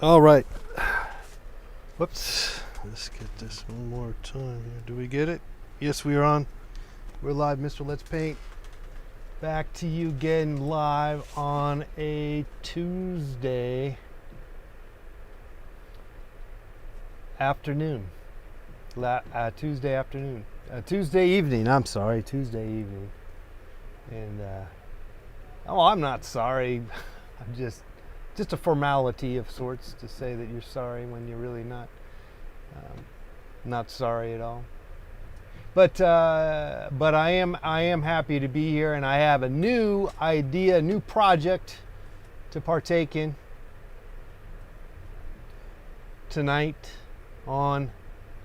All right. Whoops. Let's get this one more time here. Do we get it? Yes, we are on. We're live, Mr. Let's Paint. Back to you again live on a Tuesday afternoon. Tuesday afternoon. Tuesday evening. I'm sorry. Tuesday evening. And, I'm not sorry. I'm just a formality of sorts to say that you're sorry when you're really not sorry at all. But I am happy to be here, and I have a new idea, a new project to partake in tonight on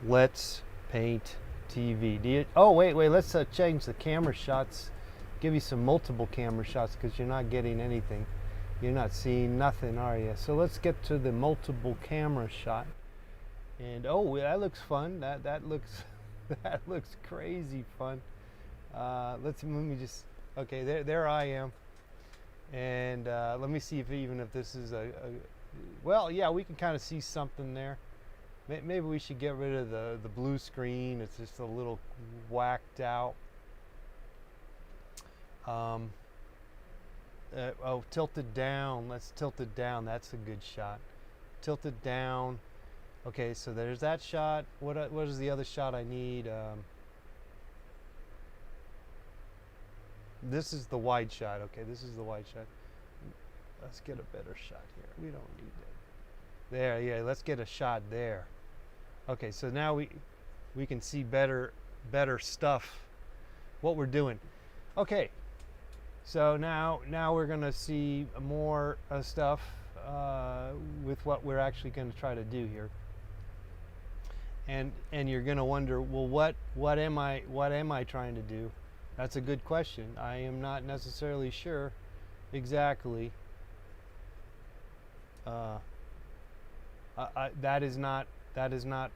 Let's Paint TV. Wait, let's change the camera shots. Give you some multiple camera shots because you're not getting anything. You're not seeing nothing, are you? So let's get to the multiple camera shot. And that looks fun. That looks that looks crazy fun. Let me just okay. There I am. And let me see if this is well, yeah, we can kind of see something there. Maybe we should get rid of the blue screen. It's just a little whacked out. Tilt it down. Let's tilt it down. That's a good shot. Tilt it down. Okay, so there's that shot. What is the other shot I need? This is the wide shot. Okay, this is the wide shot. Let's get a better shot here. We don't need that. There, yeah. Let's get a shot there. Okay, so now we can see better stuff. What we're doing. Okay. So now we're going to see more stuff with what we're actually going to try to do here. And you're going to wonder, well, what am I trying to do? That's a good question. I am not necessarily sure exactly. That is not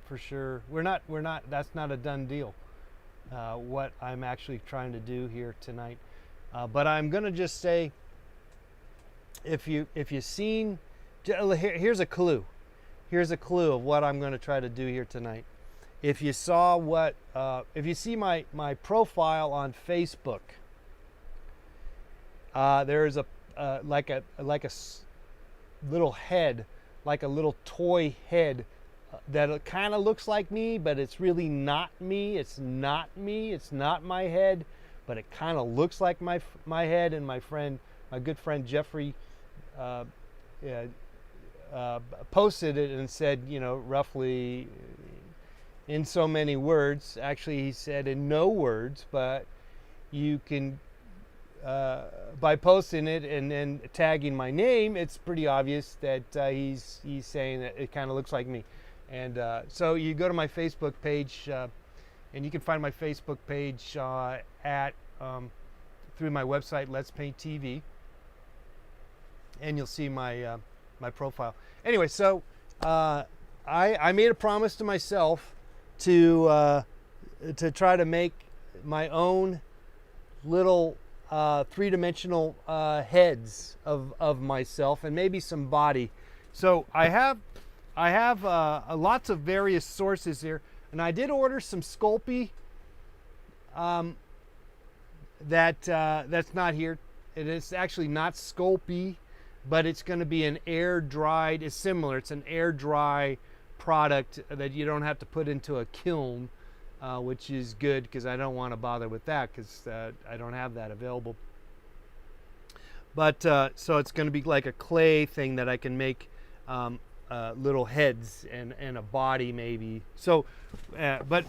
for sure. That's not a done deal. What I'm actually trying to do here tonight. But I'm gonna just say, if you've seen, here's a clue. Here's a clue of what I'm going to try to do here tonight. If you saw if you see my profile on Facebook, there is a little head, like a little toy head that kind of looks like me, but it's really not me. It's not me. It's not my head. But it kind of looks like my head, and my good friend Jeffrey posted it and said, roughly in so many words. Actually, he said in no words, but you can, by posting it and then tagging my name, it's pretty obvious that he's saying that it kind of looks like me. And so you go to my Facebook page. And you can find my Facebook page through my website, Let's Paint TV, and you'll see my my profile. Anyway, so I made a promise to myself to try to make my own little three-dimensional heads of myself, and maybe some body. So I have lots of various sources here. And I did order some Sculpey that's not here. It is actually not Sculpey, but it's going to be an air-dried. It's similar. It's an air-dry product that you don't have to put into a kiln, which is good because I don't want to bother with that because I don't have that available. But so it's going to be like a clay thing that I can make little heads and a body maybe. So, but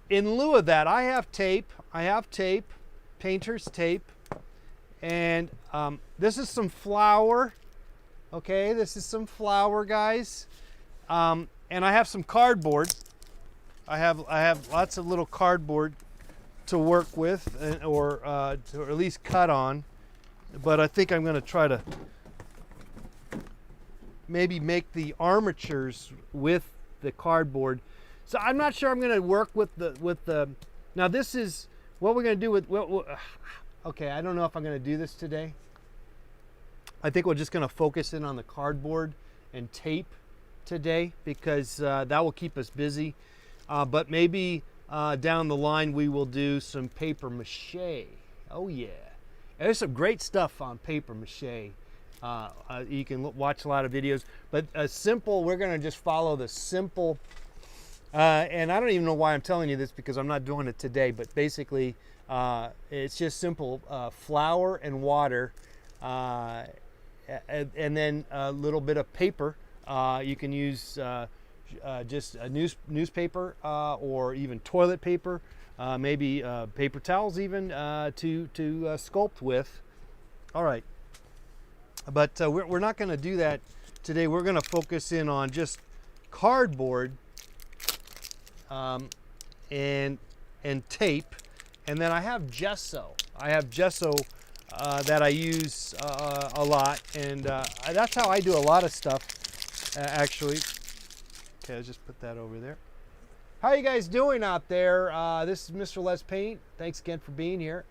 in lieu of that, I have tape, painter's tape, and this is some flour. Okay, this is some flour, guys, and I have some cardboard. I have lots of little cardboard to work with, or at least cut on. But I think I'm going to try to maybe make the armatures with the cardboard. So I'm not sure I'm going to work with the. Now this is what we're going to do with. Okay, I don't know if I'm going to do this today. I think we're just going to focus in on the cardboard and tape today because that will keep us busy. But maybe down the line we will do some paper mache. Oh yeah, there's some great stuff on paper mache. You can watch a lot of videos, but simple. We're gonna just follow the simple. And I don't even know why I'm telling you this because I'm not doing it today. But basically, it's just simple flour and water, and then a little bit of paper. You can use just a newspaper or even toilet paper, maybe paper towels even to sculpt with. All right, but we're not going to do that today. We're going to focus in on just cardboard and tape, and then I have gesso. That I use a lot, and that's how I do a lot of stuff actually. Okay, I'll just put that over there. How you guys doing out there? This is Mr. Let's Paint. Thanks again for being here.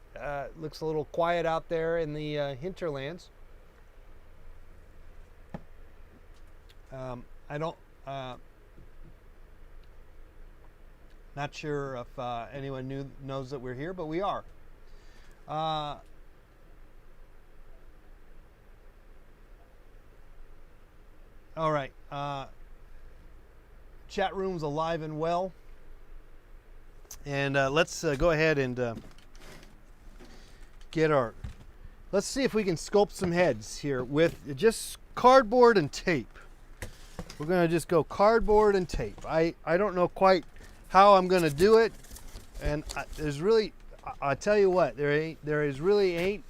Looks a little quiet out there in the hinterlands. I don't not sure if anyone knows that we're here, but we are. All right, chat room's alive and well, and let's go ahead and let's see if we can sculpt some heads here with just cardboard and tape. We're gonna just go cardboard and tape. I don't know quite how I'm gonna do it, and I tell you what, there is really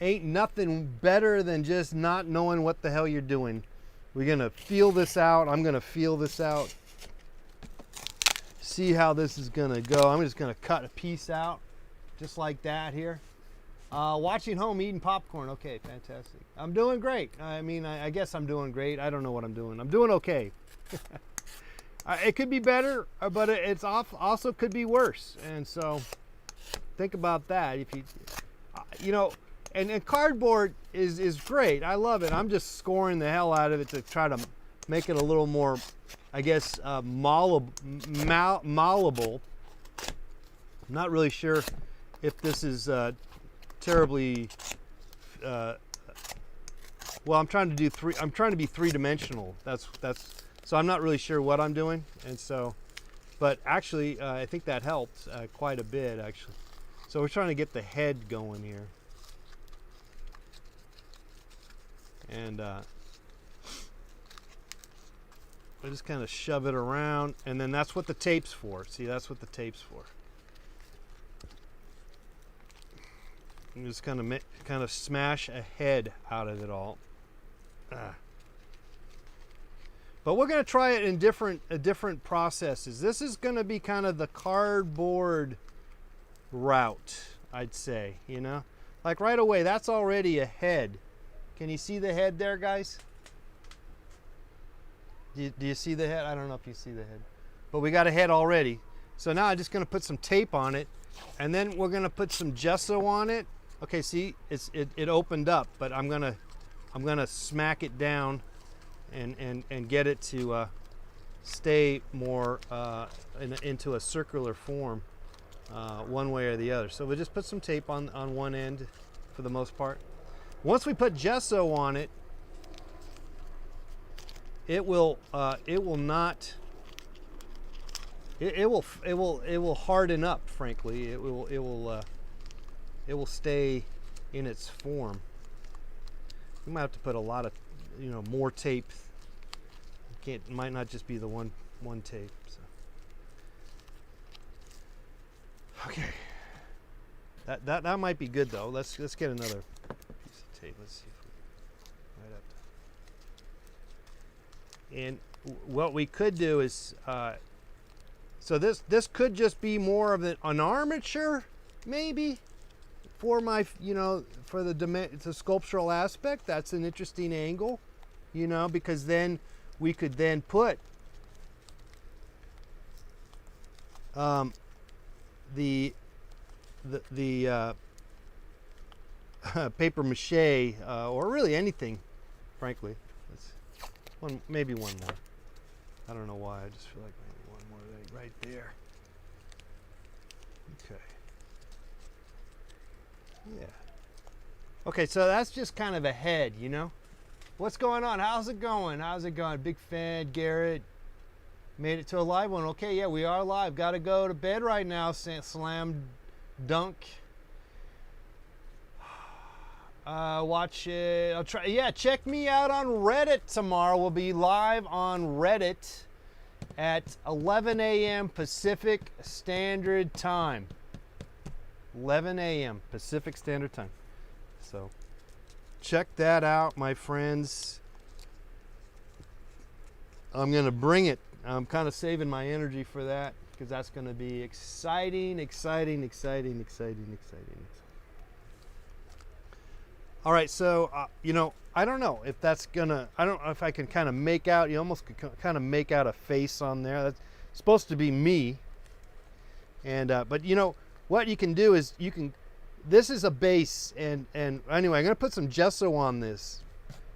ain't nothing better than just not knowing what the hell you're doing. We're gonna feel this out. I'm gonna feel this out. See how this is gonna go. I'm just gonna cut a piece out, just like that here. Watching home, eating popcorn. Okay, fantastic. I'm doing great. I mean, I guess I'm doing great. I don't know what I'm doing. I'm doing okay. It could be better, but it's also could be worse. And so, think about that. If you know. And cardboard is great. I love it. I'm just scoring the hell out of it to try to make it a little more, I guess, malleable. I'm not really sure if this is terribly. Well, I'm trying to do I'm trying to be three-dimensional. That's. So I'm not really sure what I'm doing, and so, but actually, I think that helped quite a bit actually. So we're trying to get the head going here. And I just kind of shove it around, and then that's what the tape's for. See, that's what the tape's for. I'm just kind of smash a head out of it all. But we're going to try it in different processes. This is going to be kind of the cardboard route, I'd say. You know, like right away, that's already a head. Can you see the head there, guys? Do you see the head? I don't know if you see the head. But we got a head already. So now I'm just going to put some tape on it. And then we're going to put some gesso on it. Okay, see, it opened up. But I'm going to smack it down and get it to stay more into a circular form one way or the other. So we'll just put some tape on one end for the most part. Once we put gesso on it, it will harden up. Frankly, it will stay in its form. We might have to put a lot of more tape. It might not just be the one tape. So. Okay, that might be good though. Let's get another. Let's see if we right up. And what we could do is, so this could just be more of an armature, maybe, for my for the sculptural aspect. That's an interesting angle, because then we could then put the paper mache, or really anything, frankly. maybe one more. I don't know why. I just feel like maybe one more right there. Okay. Yeah. Okay, so that's just kind of a head, you know. What's going on? How's it going? How's it going? Big fan, Garrett. Made it to a live one. Okay, yeah, we are live. Got to go to bed right now. Slam dunk. Watch it. I'll try. Yeah, check me out on Reddit tomorrow. We'll be live on Reddit at 11 a.m. Pacific Standard Time. 11 a.m. Pacific Standard Time. So check that out, my friends. I'm going to bring it. I'm kind of saving my energy for that because that's going to be exciting. All right, so, you know, I don't know if that's going to, I don't know if I can kind of make out, you almost could kind of make out a face on there. That's supposed to be me. And, but, you know, what you can do is you can, this is a base. And anyway, I'm going to put some gesso on this.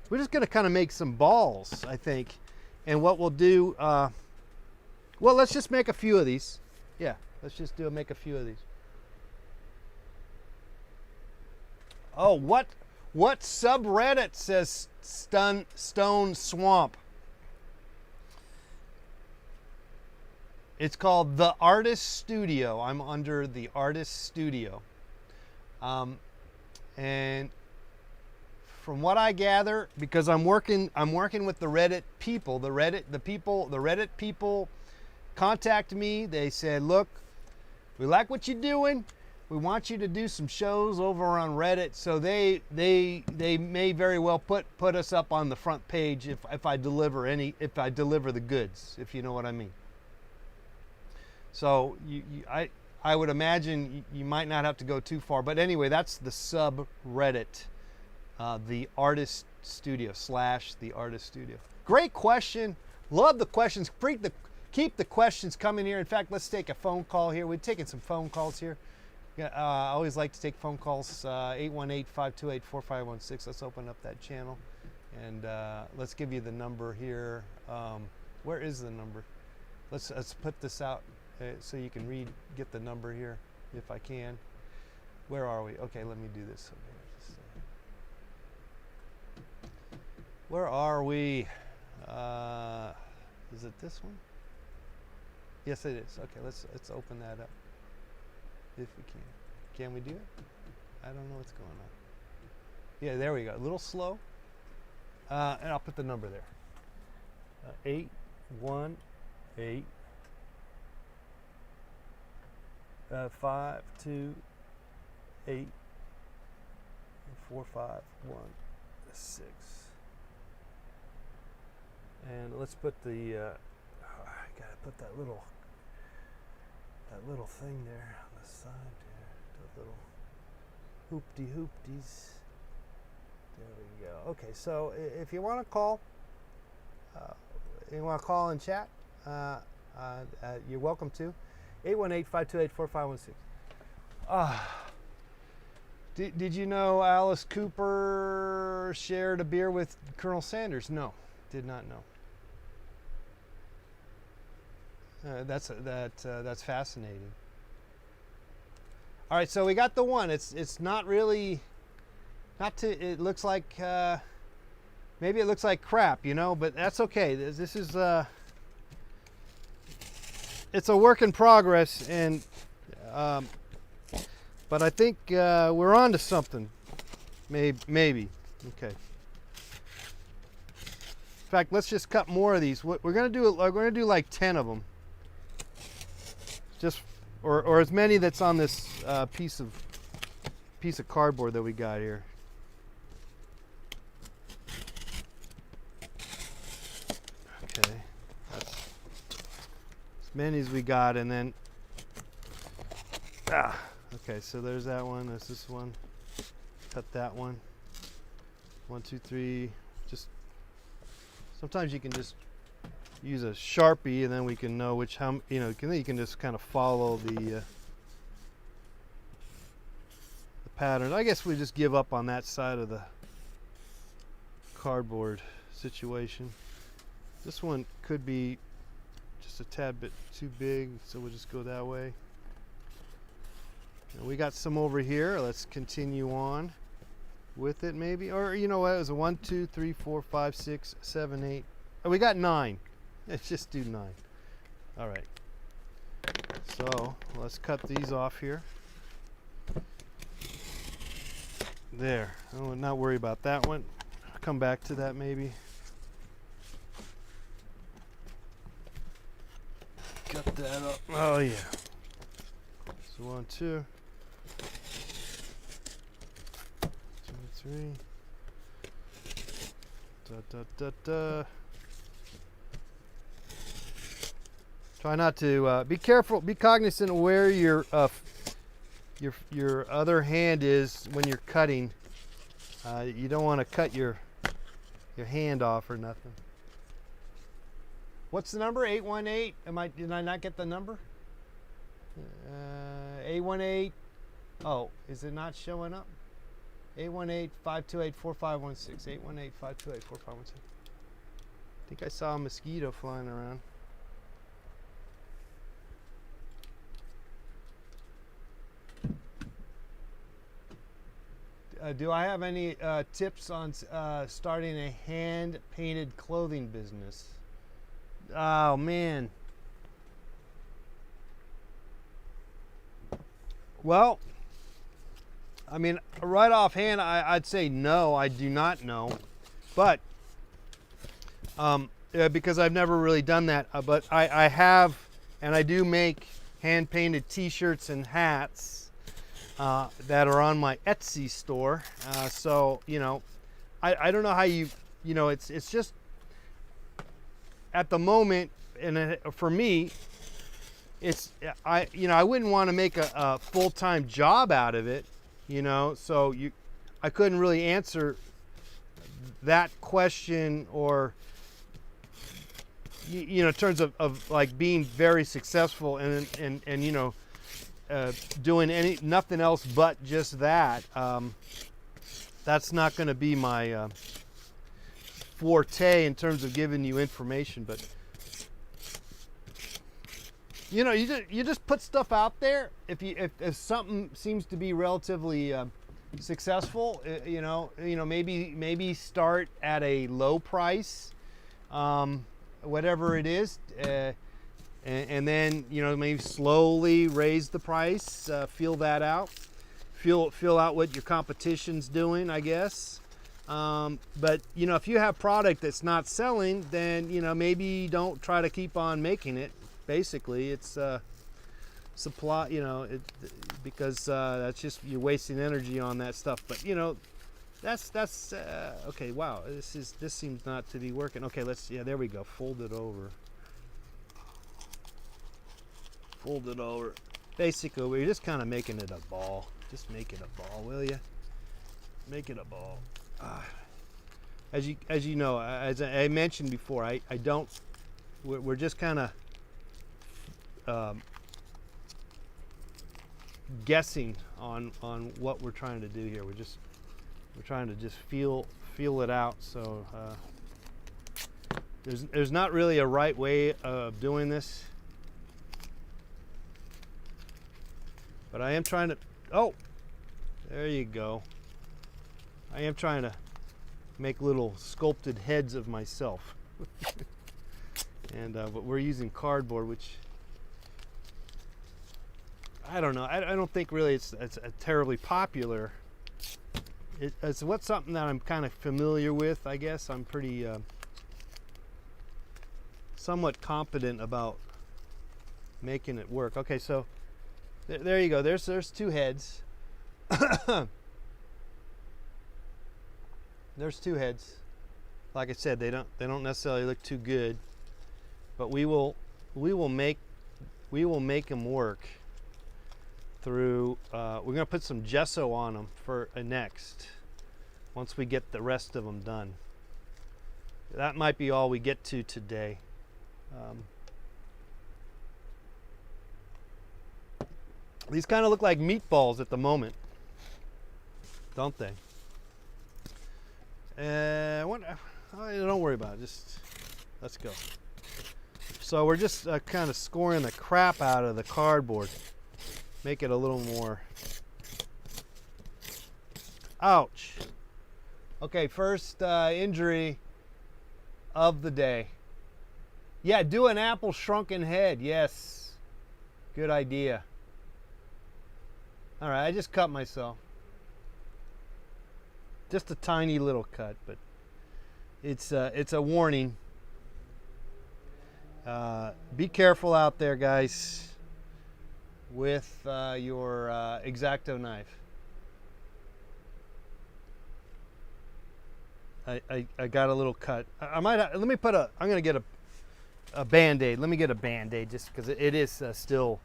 We're just going to kind of make some balls, I think. And what we'll do, well, let's just make a few of these. Yeah, let's just make a few of these. Oh, what subreddit says Stone Swamp? It's called The Artist Studio. I'm under The Artist Studio. And from what I gather, because I'm working with the Reddit people, the Reddit people contacted me. They said, look, we like what you're doing. We want you to do some shows over on Reddit. So they may very well put us up on the front page if I deliver the goods, if you know what I mean. So I would imagine you might not have to go too far. But anyway, that's the subreddit, The Artist Studio / The Artist Studio. Great question. Love the questions. Keep the questions coming here. In fact, let's take a phone call here. We're taking some phone calls here. I always like to take phone calls. 818-528-4516. Let's open up that channel. And let's give you the number here. Where is the number? Let's put this out so you can get the number here if I can. Where are we? Okay, let me do this over here. Where are we? Is it this one? Yes, it is. Okay, let's open that up if we can. Can we do it? I don't know what's going on. Yeah, there we go. A little slow. And I'll put the number there. 818 528 4516. And let's put the I gotta put that little thing there on the side there, the little hoopties. There we go. Okay, so if you want to call, and chat, you're welcome to. 818-528-4516. Did you know Alice Cooper shared a beer with Colonel Sanders? No, did not know. That's fascinating. All right, so we got the one. It's not really, it looks like, maybe it looks like crap, you know, but that's okay. This is, it's a work in progress, and, but I think we're on to something. Maybe. Okay. In fact, let's just cut more of these. We're gonna do like 10 of them. Just or as many that's on this piece of cardboard that we got here. Okay, that's as many as we got, and then okay, so there's that one. There's this one. Cut that one. 1, 2, 3. Just sometimes you can just use a Sharpie, and then we can know you can just kind of follow the pattern. I guess we just give up on that side of the cardboard situation. This one could be just a tad bit too big, so we'll just go that way. And we got some over here. Let's continue on with it, maybe. Or you know what? It was a 1, 2, 3, 4, 5, 6, 7, 8. Oh, we got 9. Let's just do 9. All right. So let's cut these off here. There. I will not worry about that one. I'll come back to that maybe. Cut that up. Oh yeah. So 1, 2, 3. Da da da da. Try not to be careful. Be cognizant of where your other hand is when you're cutting. You don't want to cut your hand off or nothing. What's the number? 818. Did I not get the number? 818. Oh, is it not showing up? 818-528-4516. 818-528-4516. I think I saw a mosquito flying around. Do I have any tips on starting a hand-painted clothing business? Oh, man. Well, I mean, right offhand, I'd say no, I do not know. But, because I've never really done that. But I have, and I do make hand-painted t-shirts and hats that are on my Etsy store. So, you know, I don't know how you know, it's just, at the moment, and for me, it's, I wouldn't want to make a full-time job out of it, you know, so I couldn't really answer that question, or, you know, in terms of like being very successful and you know, doing nothing else but just that. That's not going to be my forte in terms of giving you information, but you know, you just put stuff out there. If something seems to be relatively successful, you know, maybe start at a low price, whatever it is, and then, you know, maybe slowly raise the price. Feel that out. Feel out what your competition's doing, I guess. But you know, if you have product that's not selling, then, you know, maybe don't try to keep on making it. Basically, it's supply, you know, because that's just, you're wasting energy on that stuff. But you know, that's okay. Wow, this seems not to be working. Okay, yeah, there we go. Fold it over. Fold it over. Basically, we're just kind of making it a ball. Just make it a ball, will you? Make it a ball. As you know, as I mentioned before, I don't. We're just kind of guessing on what we're trying to do here. We're trying to just feel it out. So there's not really a right way of doing this, but I am trying to. Oh, there you go. I am trying to make little sculpted heads of myself. And but we're using cardboard, which I don't know. I don't think really it's a terribly popular. It's something that I'm kind of familiar with. I guess I'm pretty somewhat confident about making it work. Okay, so there you go. There's 2 heads. There's 2 heads. Like I said, they don't necessarily look too good, but we will make them work through. We're gonna put some gesso on them for next. Once we get the rest of them done, that might be all we get to today. These kind of look like meatballs at the moment, don't they? Don't worry about it. Just Let's go. So we're just kind of scoring the crap out of the cardboard. Make it a little more. Ouch. Okay, first injury of the day. Yeah, do an apple shrunken head. Yes. Good idea. All right, I just cut myself. Just a tiny little cut, but it's a warning. Be careful out there, guys, with your X-Acto knife. I got a little cut. I might let me put a. I'm gonna get a Band-Aid. Let me get a Band-Aid just because it is still.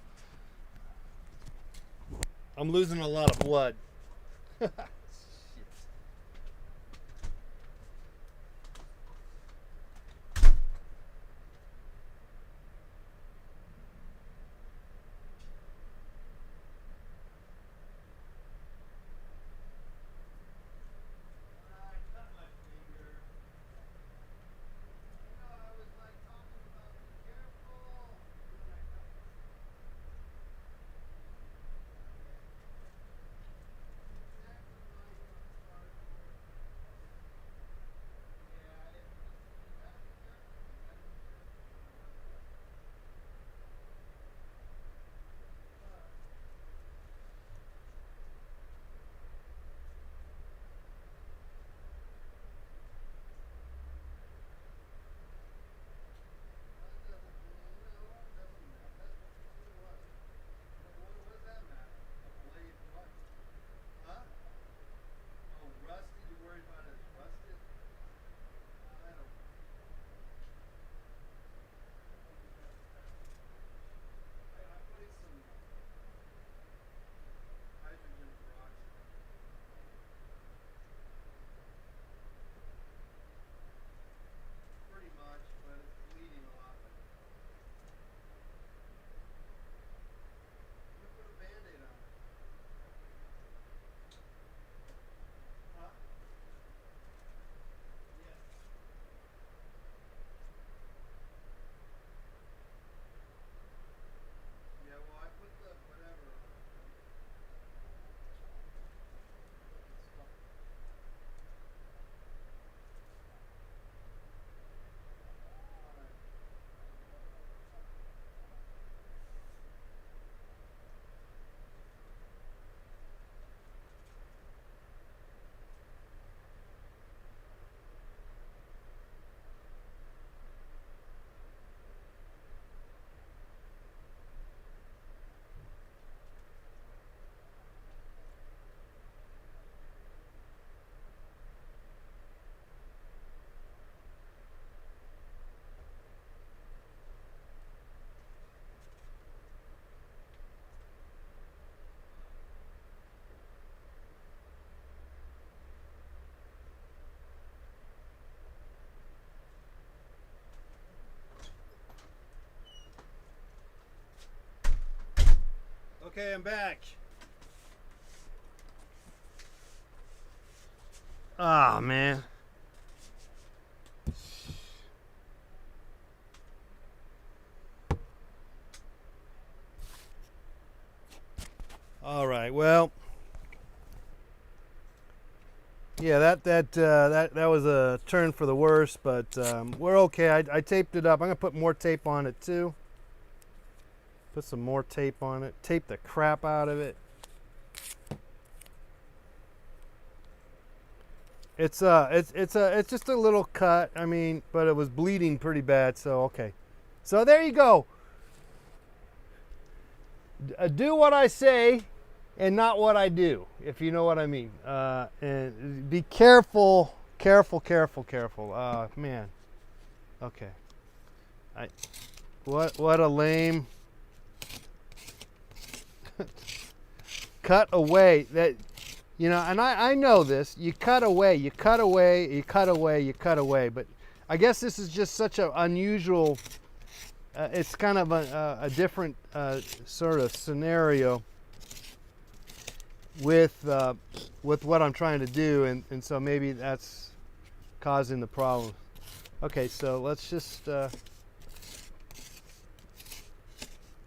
I'm losing a lot of blood. Okay, I'm back. Ah, man. All right. Well, yeah, that was a turn for the worse, but we're okay. I taped it up. I'm gonna put more tape on it too. Put some more tape on it. Tape the crap out of it. It's just a little cut. I mean, but it was bleeding pretty bad. So okay. So there you go. Do what I say and not what I do, if you know what I mean. And be careful, careful. Man. Okay. What a lame. Cut away. That, you know, and I know this. You cut away. But I guess this is just such an unusual. It's kind of a different sort of scenario with what I'm trying to do, and so maybe that's causing the problem. Okay, so let's just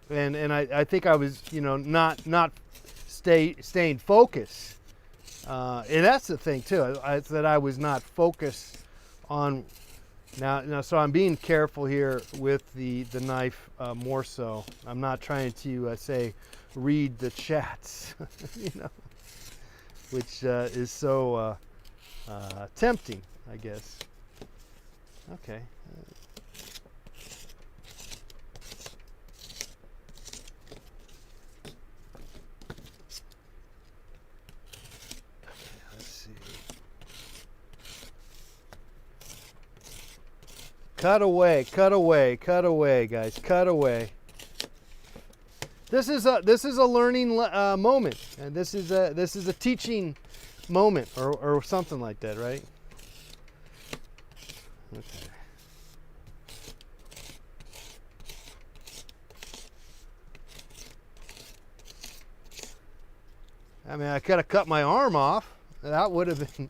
and I think I was, you know, not staying focused, and that's the thing too. That I was not focused on. Now, so I'm being careful here with the knife, more so. I'm not trying to say read the chats, you know, which is so tempting, I guess. Okay. Let's see. Cut away, guys. Cut away. This is a learning moment, and this is a teaching moment, or something like that, right? Okay. I mean, I could have cut my arm off. That would have been.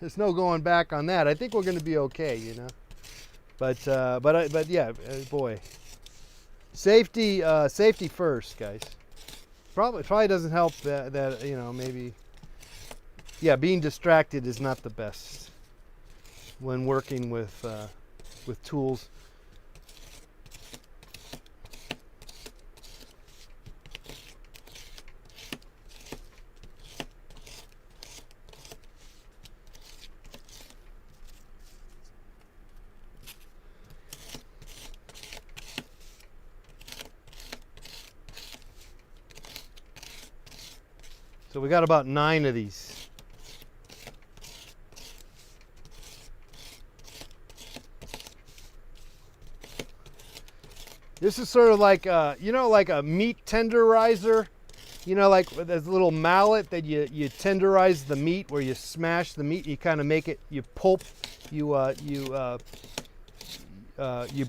There's no going back on that. I think we're going to be okay, you know. But yeah, boy, safety first, guys. Probably doesn't help that you know, maybe. Yeah, being distracted is not the best when working with tools. So we got about 9 of these. This is sort of like you know, like a meat tenderizer. You know, like there's a little mallet that you tenderize the meat, where you smash the meat. You kind of make it. You pulp. You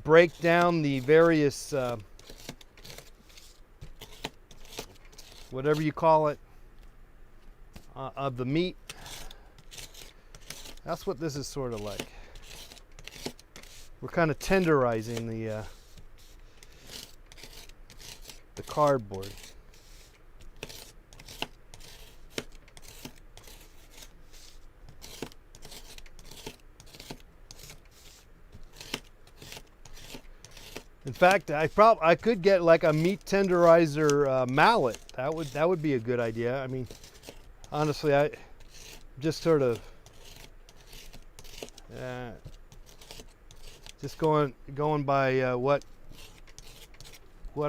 break down the various whatever you call it of the meat. That's what this is sort of like. We're kind of tenderizing the cardboard. In fact, I could get like a meat tenderizer mallet. That would be a good idea. I mean, honestly, I just sort of just going by what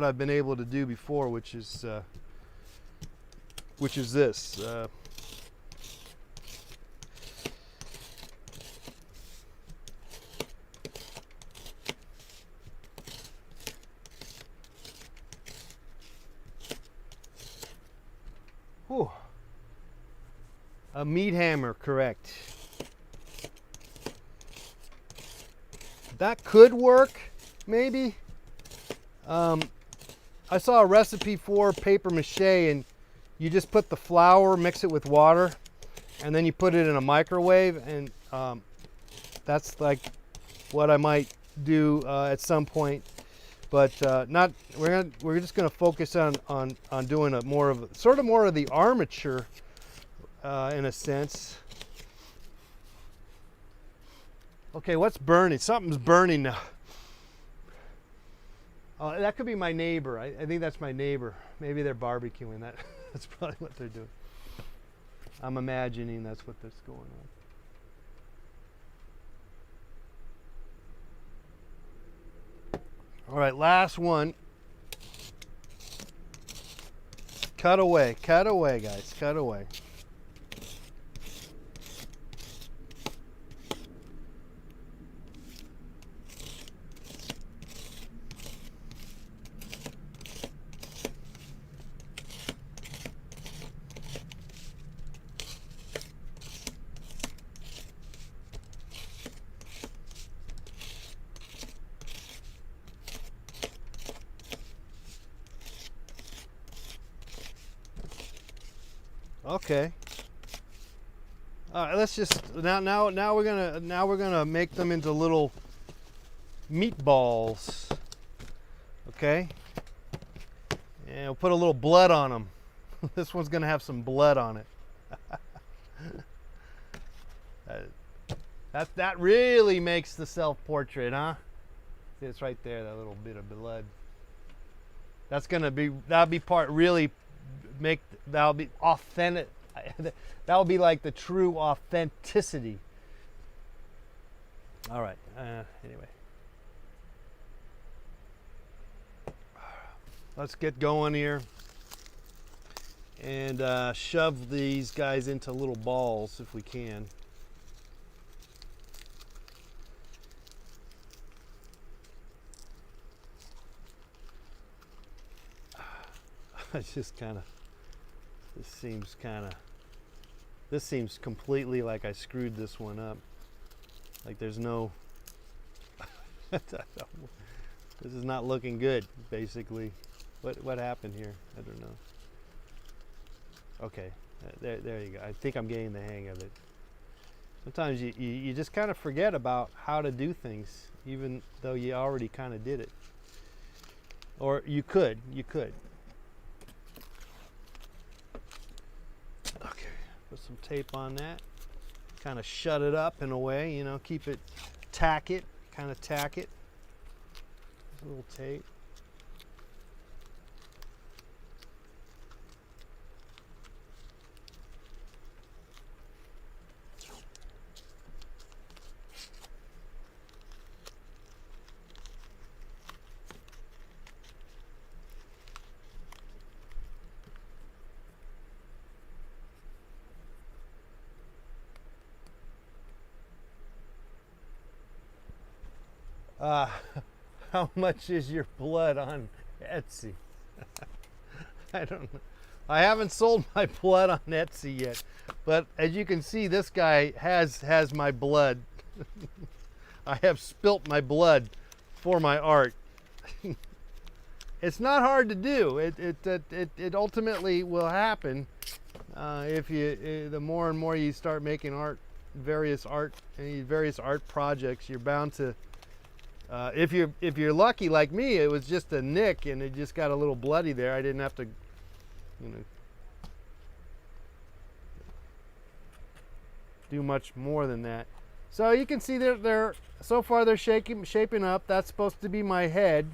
I've been able to do before, which is this. Whew. A meat hammer, correct. That could work, maybe. I saw a recipe for paper mache, and you just put the flour, mix it with water, and then you put it in a microwave, and that's like what I might do at some point. But not. We're just gonna focus on doing a more of the armature in a sense. Okay, what's burning? Something's burning now. That could be my neighbor. I think that's my neighbor. Maybe they're barbecuing. That's probably what they're doing. I'm imagining that's what's going on. All right, last one. Cut away, guys, cut away. Okay. All right, let's just now we're gonna make them into little meatballs. Okay, and we'll put a little blood on them. This one's gonna have some blood on it. That really makes the self-portrait, huh? See, it's right there, that little bit of blood. That'll be part really make, that'll be authentic. That'll be like the true authenticity. All right, anyway. Let's get going here and shove these guys into little balls if we can. It's just kind of, this seems completely like I screwed this one up. Like there's no, this is not looking good, basically. What happened here? I don't know. Okay, there you go. I think I'm getting the hang of it. Sometimes you just kind of forget about how to do things, even though you already kind of did it. Or you could. Okay, put some tape on that. Kind of shut it up in a way, you know, keep it, kind of tack it. A little tape. How much is your blood on Etsy? I don't know. I haven't sold my blood on Etsy yet, but as you can see, this guy has my blood. I have spilt my blood for my art. It's not hard to do. It ultimately will happen if the more and more you start making various art projects. You're bound to. If you're lucky like me, it was just a nick and it just got a little bloody there. I didn't have to, do much more than that. So you can see they're so far they're shaping up. That's supposed to be my head.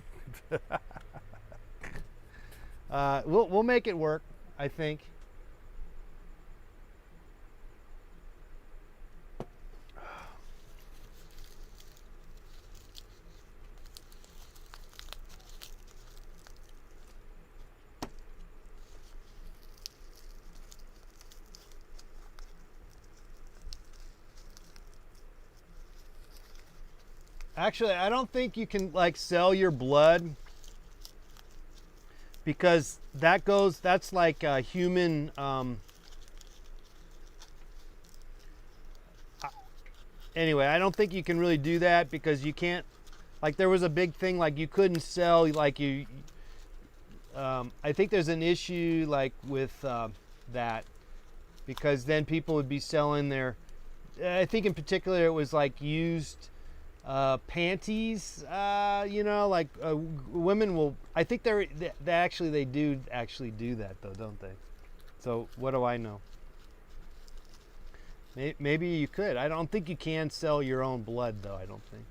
We'll make it work, I think. Actually, I don't think you can like sell your blood because that's like a human, anyway, I don't think you can really do that because you can't, like there was a big thing like you couldn't sell like I think there's an issue like with that because then people would be selling I think in particular it was like used panties, like women will. I think they do that though, don't they? So what do I know? Maybe you could. I don't think you can sell your own blood though. I don't think.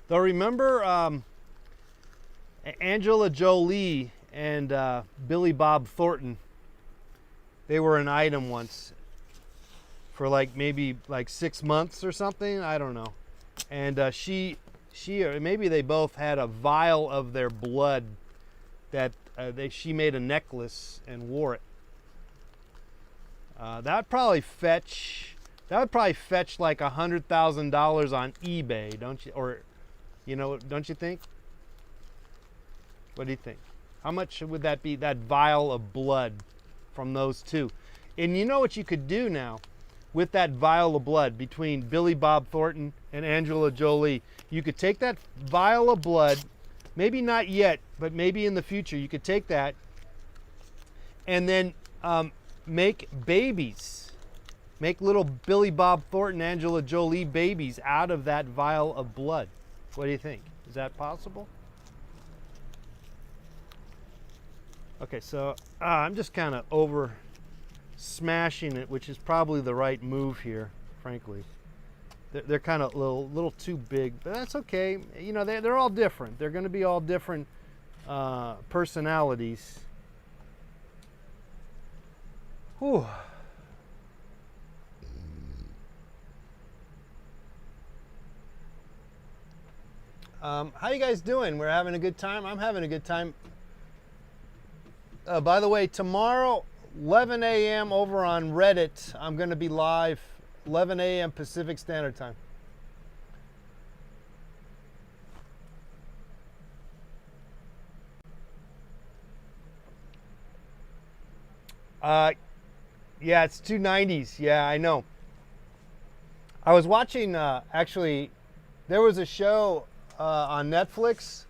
Though remember, Angela Jolie and Billy Bob Thornton. They were an item once for like maybe like 6 months or something. I don't know. And she or maybe they both had a vial of their blood that she made a necklace and wore it. That would probably fetch like $100,000 on eBay, don't you? Or, don't you think? What do you think? How much would that be? That vial of blood from those two, and you know what you could do now? With that vial of blood between Billy Bob Thornton and Angela Jolie, you could take that vial of blood, maybe not yet, but maybe in the future, you could take that and then make babies Make little Billy Bob Thornton, Angela Jolie babies out of that vial of blood. What do you think? Is that possible? Okay, so I'm just kind of over smashing it, which is probably the right move here, frankly. They're kind of a little too big, but that's okay. You know, they're all different. They're going to be all different personalities. Whew. How you guys doing? We're having a good time. I'm having a good time. By the way, tomorrow, 11 a.m. over on Reddit, I'm going to be live, 11 a.m. Pacific Standard Time. Yeah, it's 290s. Yeah, I know. I was watching, actually, there was a show on Netflix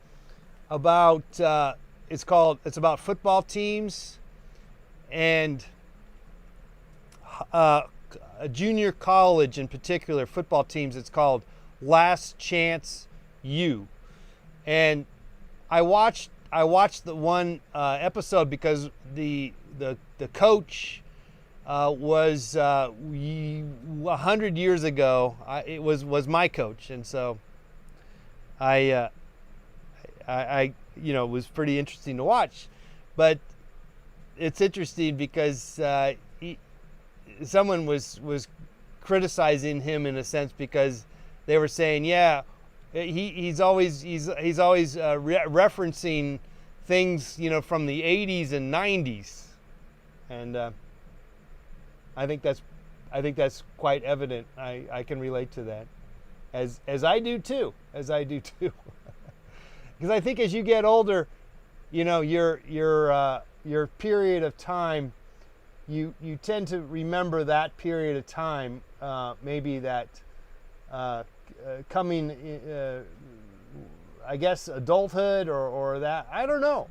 about, it's about football teams and a junior college in particular, football teams. It's called Last Chance U. And I watched the one episode because the coach was 100 years ago. It was my coach, and so I you know, it was pretty interesting to watch. But it's interesting because someone was criticizing him in a sense because they were saying, yeah, he's always referencing things, you know, from the 80s and 90s, and I think that's quite evident. I can relate to that, as I do too, because I think as you get older, you know, your period of time, you tend to remember that period of time, maybe that coming, I guess, adulthood or that, I don't know.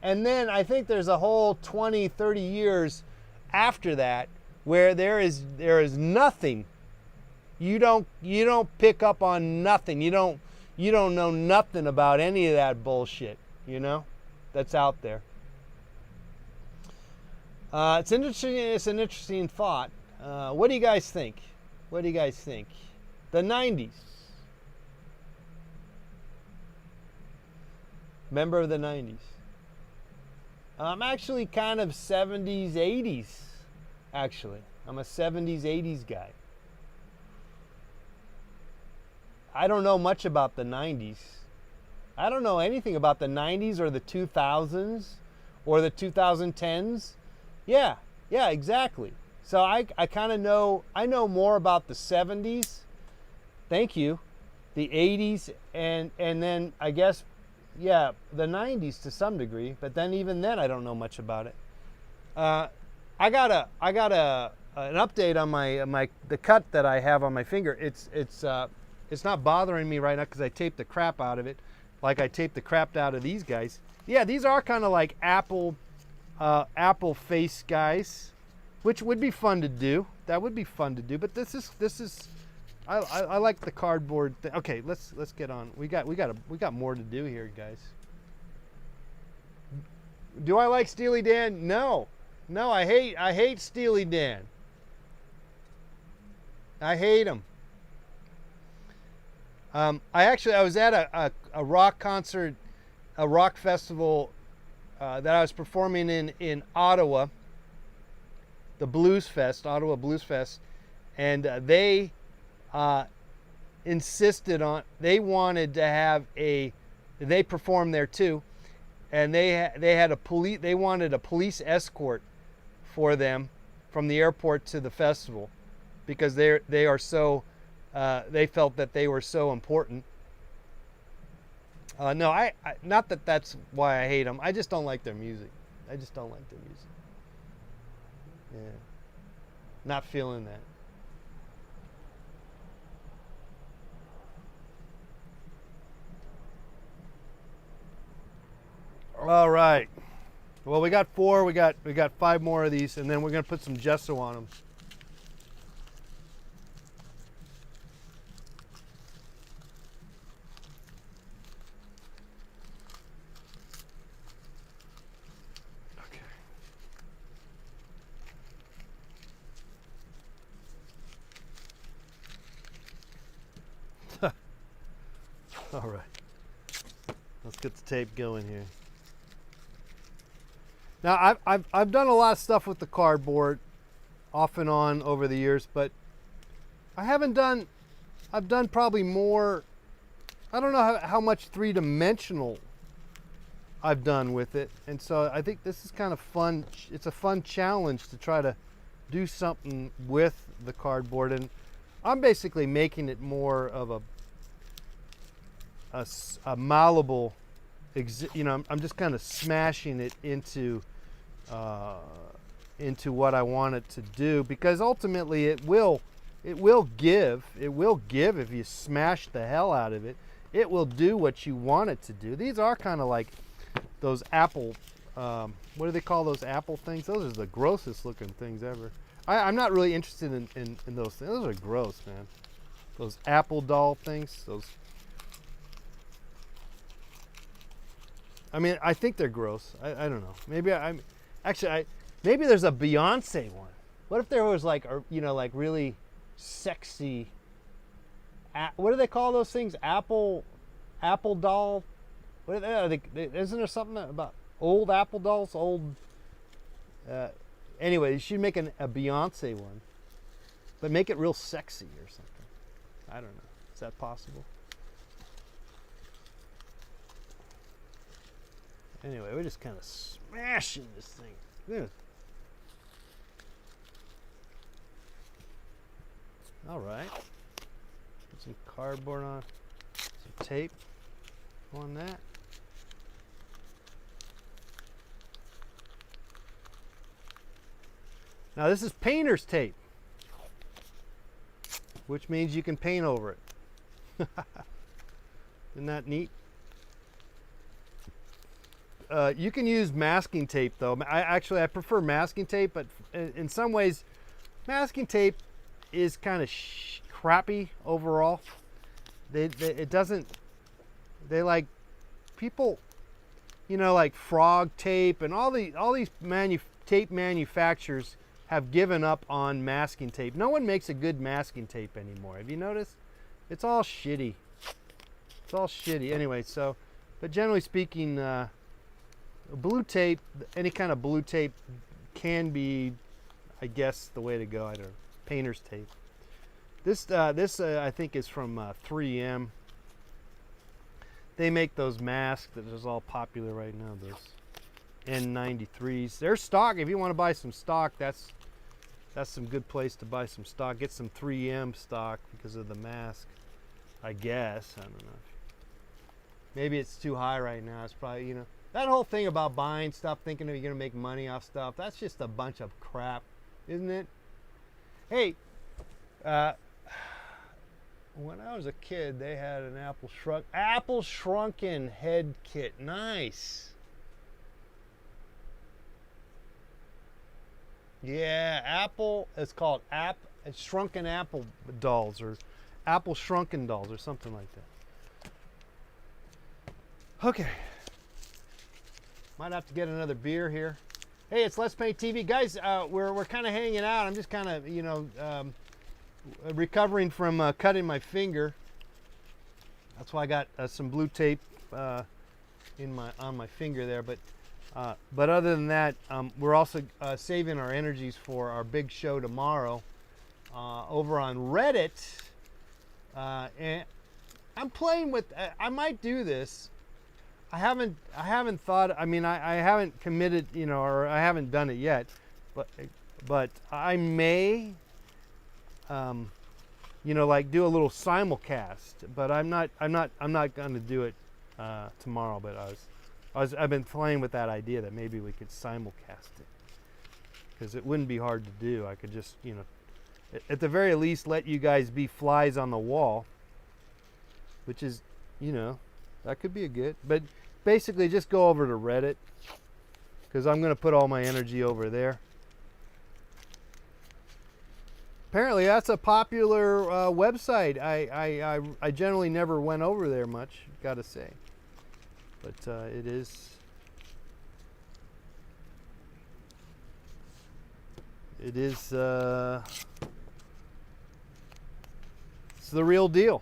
And then I think there's a whole 20, 30 years after that where there is nothing. You don't pick up on nothing. You don't know nothing about any of that bullshit, you know, that's out there. It's interesting. It's an interesting thought. What do you guys think? The 90s. Member of the 90s. I'm actually kind of 70s, 80s, actually. I'm a 70s, 80s guy. I don't know much about the 90s. I don't know anything about the 90s or the 2000s or the 2010s. Yeah, exactly. So I kind of know, I know more about the 70s. Thank you. The 80s and then I guess, yeah, the 90s to some degree, but then even then I don't know much about it. I got an update on the cut that I have on my finger. It's not bothering me right now because I taped the crap out of it, like I taped the crap out of these guys. Yeah, these are kind of like apple face guys, which would be fun to do. That would be fun to do. But this is I like the cardboard thing. Okay, let's get on. We got more to do here, guys. Do I like Steely Dan? No, I hate Steely Dan. I hate him. I was at a rock concert, a rock festival that I was performing in Ottawa, the Blues Fest, Ottawa Blues Fest, and they insisted on, they wanted to have they performed there too, and they wanted a police escort for them from the airport to the festival because they are so. They felt that they were so important. No, I not that that's why I hate them. I just don't like their music. Yeah, not feeling that. All right. Well, we got 4. We got 5 more of these, and then we're gonna put some gesso on them. All right. Let's get the tape going here. Now, I've done a lot of stuff with the cardboard off and on over the years, but I've done probably more, I don't know how much three-dimensional I've done with it. And so I think this is kind of fun. It's a fun challenge to try to do something with the cardboard. And I'm basically making it more of a malleable, I'm just kind of smashing it into what I want it to do, because ultimately it will give if you smash the hell out of it. It will do what you want it to do. These are kind of like those apple, what do they call those apple things? Those are the grossest looking things ever. I'm not really interested in those things. Those are gross, man. Those apple doll things. I mean, I think they're gross. I don't know. Maybe maybe there's a Beyonce one. What if there was like really sexy, what do they call those things? Apple doll. What are they? Isn't there something about old apple dolls? Anyway, you should make a Beyonce one, but make it real sexy or something. I don't know. Is that possible? Anyway, we're just kind of smashing this thing. Yeah. All right. Put some cardboard on, some tape on that. Now this is painter's tape, which means you can paint over it. Isn't that neat? You can use masking tape though. I prefer masking tape, but in some ways, masking tape is kind of crappy overall. Like people, like frog tape and all these tape manufacturers have given up on masking tape. No one makes a good masking tape anymore. Have you noticed? It's all shitty. It's all shitty. Anyway, but generally speaking, blue tape, any kind of blue tape can be, I guess, the way to go. I don't know. Painter's tape. This I think is from 3M. They make those masks that is all popular right now. Those N93s. They're stock. If you want to buy some stock, that's some good place to buy some stock. Get some 3M stock because of the mask. I guess. I don't know. Maybe it's too high right now. It's probably, that whole thing about buying stuff, thinking that you're going to make money off stuff, that's just a bunch of crap, isn't it? Hey, when I was a kid, they had an apple shrunken head kit. Nice. Yeah, it's called it's shrunken apple dolls, or apple shrunken dolls, or something like that. Okay. Might have to get another beer here. Hey, it's Let's Paint TV. Guys, we're kind of hanging out. I'm just kind of, recovering from cutting my finger. That's why I got some blue tape on my finger there. But other than that, we're also saving our energies for our big show tomorrow over on Reddit. And I'm playing with. I might do this. I haven't thought. I mean, I haven't committed, or I haven't done it yet. But I may, like do a little simulcast. But I'm not going to do it tomorrow. But I've been playing with that idea that maybe we could simulcast it, because it wouldn't be hard to do. I could just, at the very least, let you guys be flies on the wall, which is, that could be a good. But basically, just go over to Reddit, because I'm going to put all my energy over there. Apparently, that's a popular website. I generally never went over there much, got to say. But it is. It's the real deal.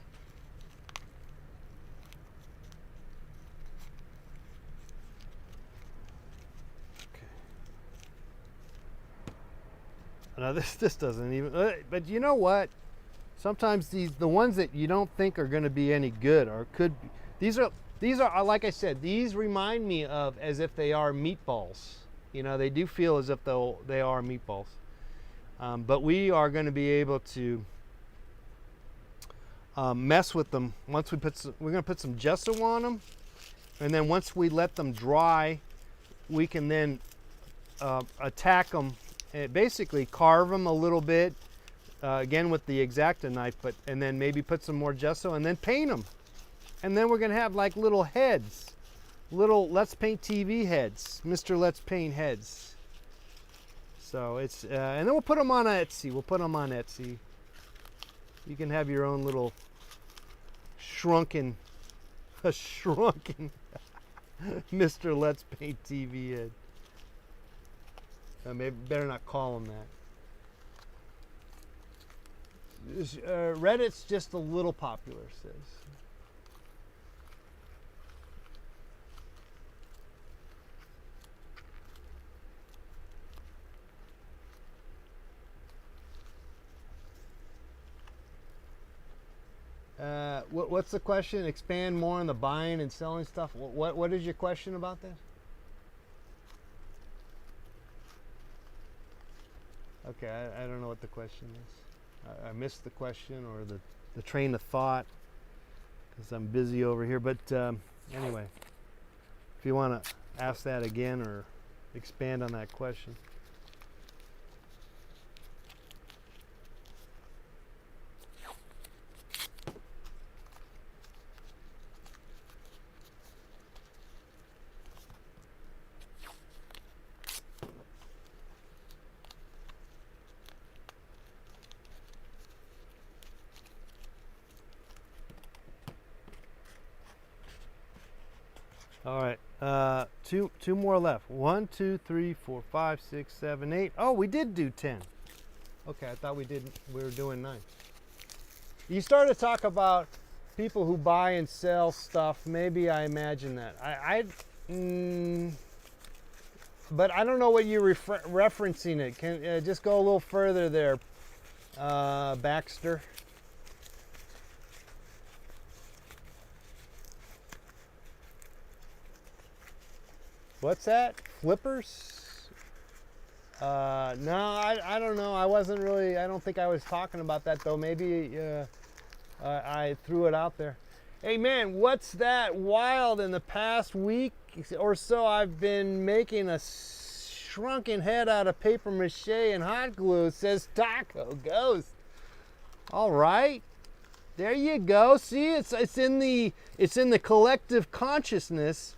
no, this doesn't even. But you know what? Sometimes the ones that you don't think are going to be any good or could be. These are like I said. These remind me of as if they are meatballs. You know, they do feel as if they are meatballs. But we are going to be able to mess with them once we're going to put some gesso on them, and then once we let them dry, we can then attack them and basically carve them a little bit again with the X-Acto knife, and then maybe put some more gesso and then paint them, and then we're going to have like little heads, little Let's Paint TV heads, Mr. Let's Paint heads. So it's and then we'll put them on Etsy. You can have your own little shrunken Mr. Let's Paint TV head. Maybe better not call him that. Reddit's just a little popular, it says. What's the question? Expand more on the buying and selling stuff. What is your question about this? Okay, I don't know what the question is. I missed the question or the train of thought because I'm busy over here. But anyway, if you want to ask that again or expand on that question. All right, two more left. 1, 2, 3, 4, 5, 6, 7, 8. Oh, we did do 10. Okay, I thought we were doing 9. You started to talk about people who buy and sell stuff. Maybe I imagine that. But I don't know what you're referencing it. Can just go a little further there, Baxter. What's that? Flippers? No, I don't know. I don't think I was talking about that though. Maybe I threw it out there. Hey man, what's that wild? In the past week or so, I've been making a shrunken head out of paper mache and hot glue. It says Taco Ghost. All right. There you go. See, it's in the collective consciousness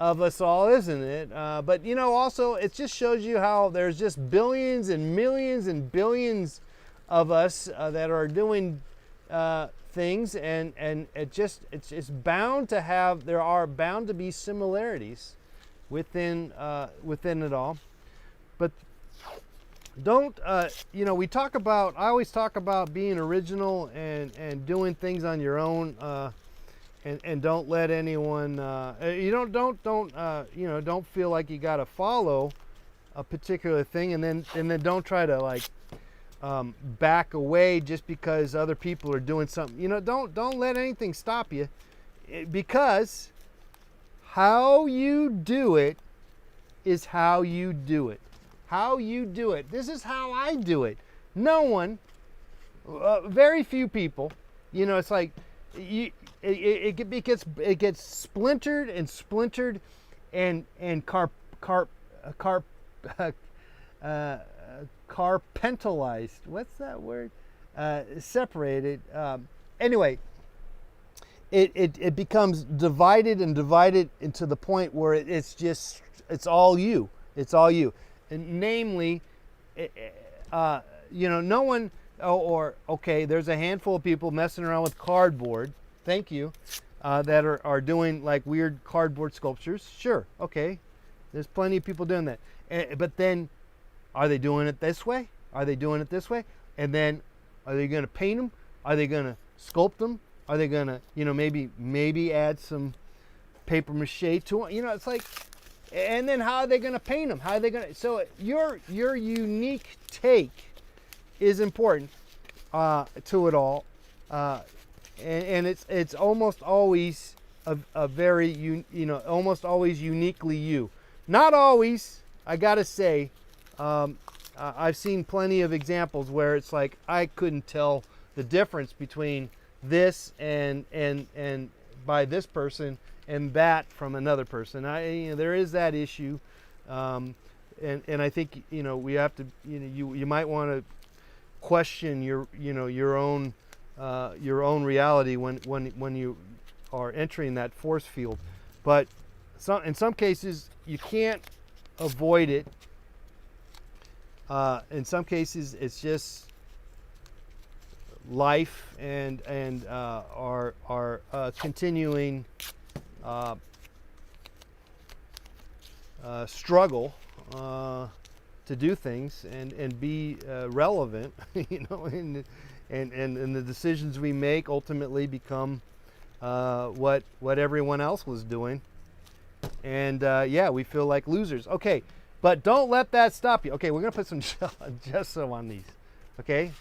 of us all, isn't it? But you know, also it just shows you how there's just billions and millions and billions of us that are doing things, and it's bound to have, there are bound to be similarities within it all. But don't you know, I always talk about being original and doing things on your own. And don't let anyone don't feel like you got to follow a particular thing, and then don't try to like back away just because other people are doing something. You know, don't let anything stop you, because how you do it is how you do it. How you do it. This is how I do it. No one, very few people. You know, it's like it gets splintered and splintered and carpentalized. What's that word? Separated. Anyway, it becomes divided and divided into the point where it's all you. It's all you. And namely, no one. Okay, there's a handful of people messing around with cardboard. Thank you. That are doing like weird cardboard sculptures. Sure, okay. There's plenty of people doing that. But then, are they doing it this way? Are they doing it this way? And then, are they going to paint them? Are they going to sculpt them? Are they going to, maybe add some paper mache to them? You know, it's like, And then how are they going to paint them? How are they going to? So your unique take is important to it all, and it's almost always a very almost always uniquely you. Not always, I gotta say. I've seen plenty of examples where it's like I couldn't tell the difference between this and by this person and that from another person. There is that issue, and I think we have to you might want to question your own reality when you are entering that force field. But in some cases you can't avoid it. In some cases it's just life and our continuing struggle to do things and be relevant, and the decisions we make ultimately become what everyone else was doing, and we feel like losers. Okay, but don't let that stop you. Okay, we're gonna put some gesso on these. Okay,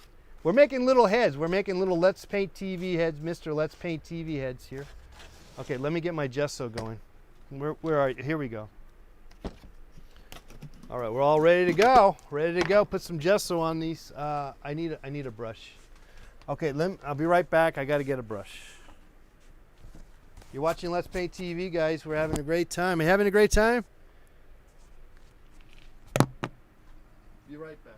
we're making little heads. We're making little Let's Paint TV heads, Mr. Let's Paint TV heads here. Okay, let me get my gesso going. Where are you? Here we go. All right, we're all ready to go. Ready to go. Put some gesso on these. I need a brush. Okay, I'll be right back. I got to get a brush. You're watching Let's Paint TV, guys. We're having a great time. Are you having a great time? Be right back.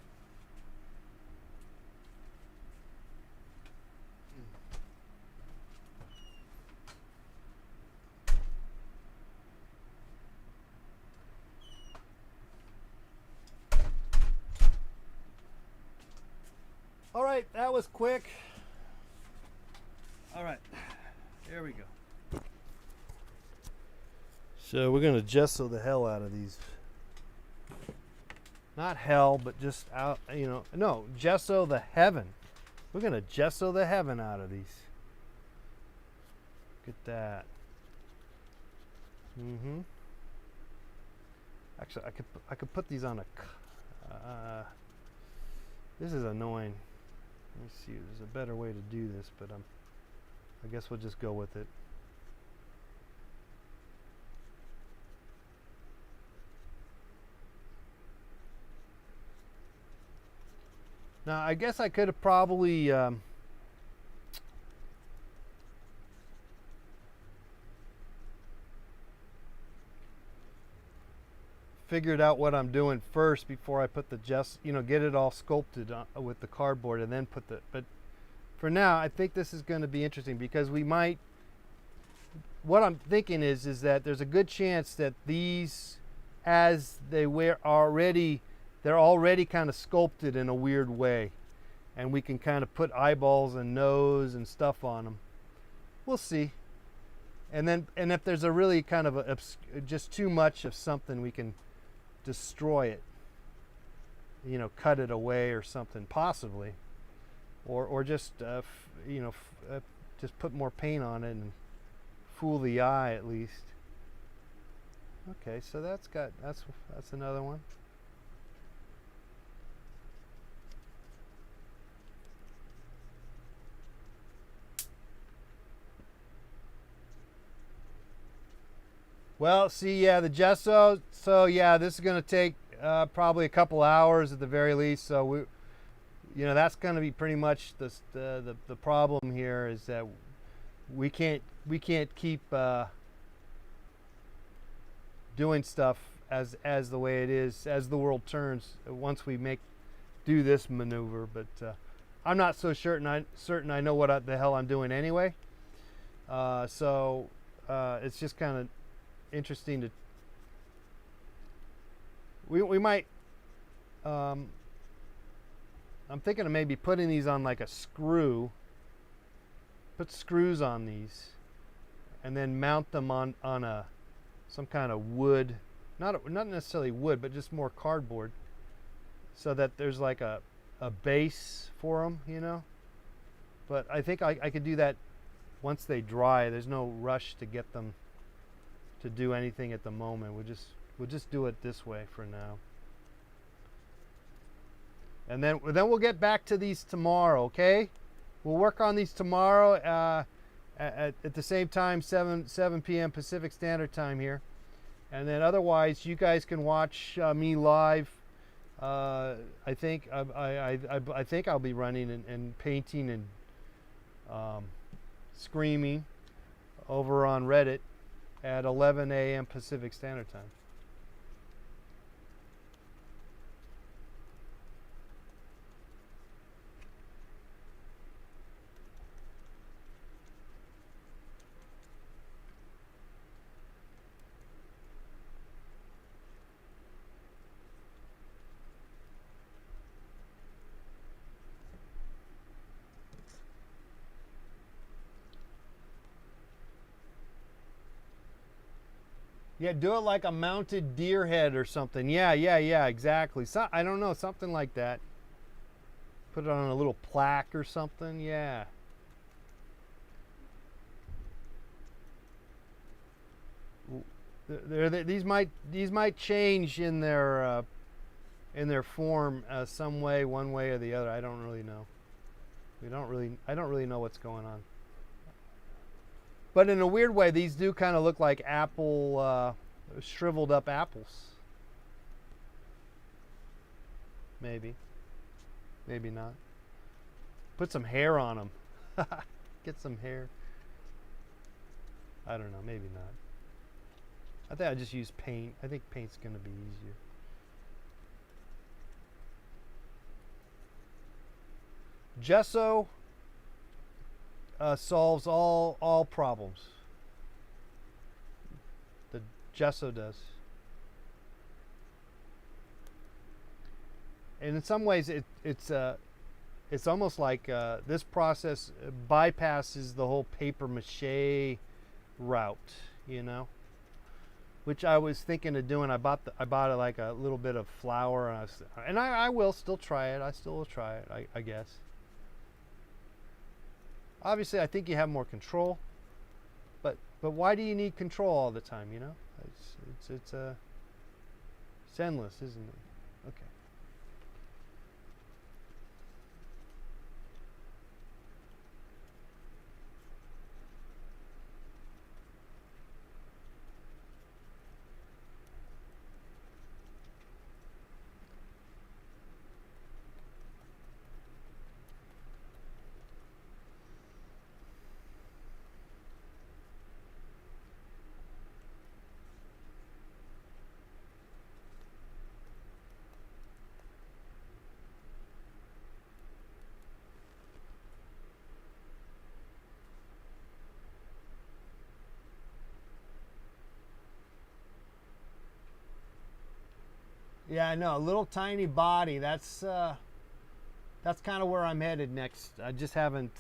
All right, that was quick. All right, there we go. So we're gonna gesso the hell out of these. Not hell, but just out, no, gesso the heaven. We're gonna gesso the heaven out of these. Look at that. Actually, I could put these on a. This is annoying. Let me see. There's a better way to do this, but I guess we'll just go with it. Now, I guess I could have probably figured out what I'm doing first before I put the get it all sculpted with the cardboard and then put but for now I think this is going to be interesting because what I'm thinking is that there's a good chance that these, as they're already kind of sculpted in a weird way, and we can kind of put eyeballs and nose and stuff on them. We'll see. And if there's a really kind of just too much of something, we can destroy it, cut it away or something, possibly, or just just put more paint on it and fool the eye at least. Okay, so that's another one. Well, see, yeah, the gesso. So yeah, this is going to take probably a couple hours at the very least. So that's going to be pretty much the problem here is that we can't keep doing stuff as the way it is as the world turns once we do this maneuver. But I'm not so certain I know what the hell I'm doing anyway. So it's just kind of interesting to we might I'm thinking of maybe putting these on like a screw, put screws on these and then mount them on some kind of wood, not necessarily wood, but just more cardboard, so that there's like a base for them, but I think I could do that once they dry. There's no rush to get them to do anything at the moment. We'll just We'll just do it this way for now. And then we'll get back to these tomorrow, okay? We'll work on these tomorrow at the same time, 7 p.m. Pacific Standard Time here. And then otherwise, you guys can watch me live. I think I'll be running and painting and screaming over on Reddit at 11 a.m. Pacific Standard Time. Yeah, do it like a mounted deer head or something. Yeah, exactly. So, I don't know, something like that. Put it on a little plaque or something. Yeah. These might change in their form some way, one way or the other. I don't really know. I don't really know what's going on. But in a weird way, these do kind of look like apple, shriveled up apples. Maybe. Maybe not. Put some hair on them. Get some hair. I don't know. Maybe not. I think I just use paint. I think paint's going to be easier. Gesso solves all problems. The gesso does. And in some ways, it's almost like this process bypasses the whole paper mache route, you know, which I was thinking of doing. I bought like a little bit of flour, and I will still try it. I still will try it, I guess. Obviously, I think you have more control, but why do you need control all the time? You know, it's endless, isn't it? Okay. Yeah, I know, a little tiny body. That's kind of where I'm headed next. I just haven't.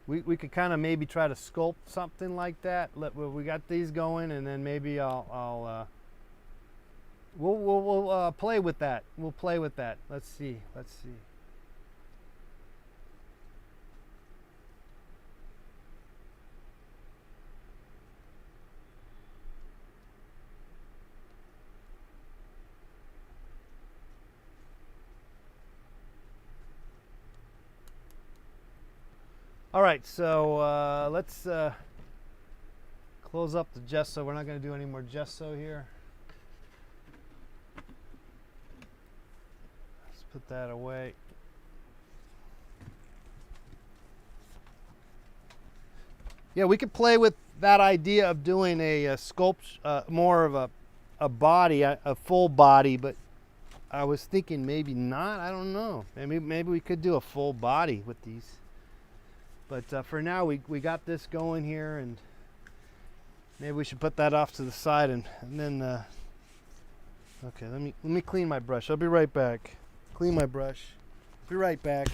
We could kind of maybe try to sculpt something like that. We got these going, and then maybe we'll play with that. We'll play with that. Let's see. All right, so let's close up the gesso. We're not going to do any more gesso here. Let's put that away. Yeah, we could play with that idea of doing a sculpt, more of a body, a full body, but I was thinking maybe not. I don't know. Maybe we could do a full body with these. But for now, we got this going here, and maybe we should put that off to the side, and then okay, let me clean my brush. I'll be right back. Clean my brush. Be right back.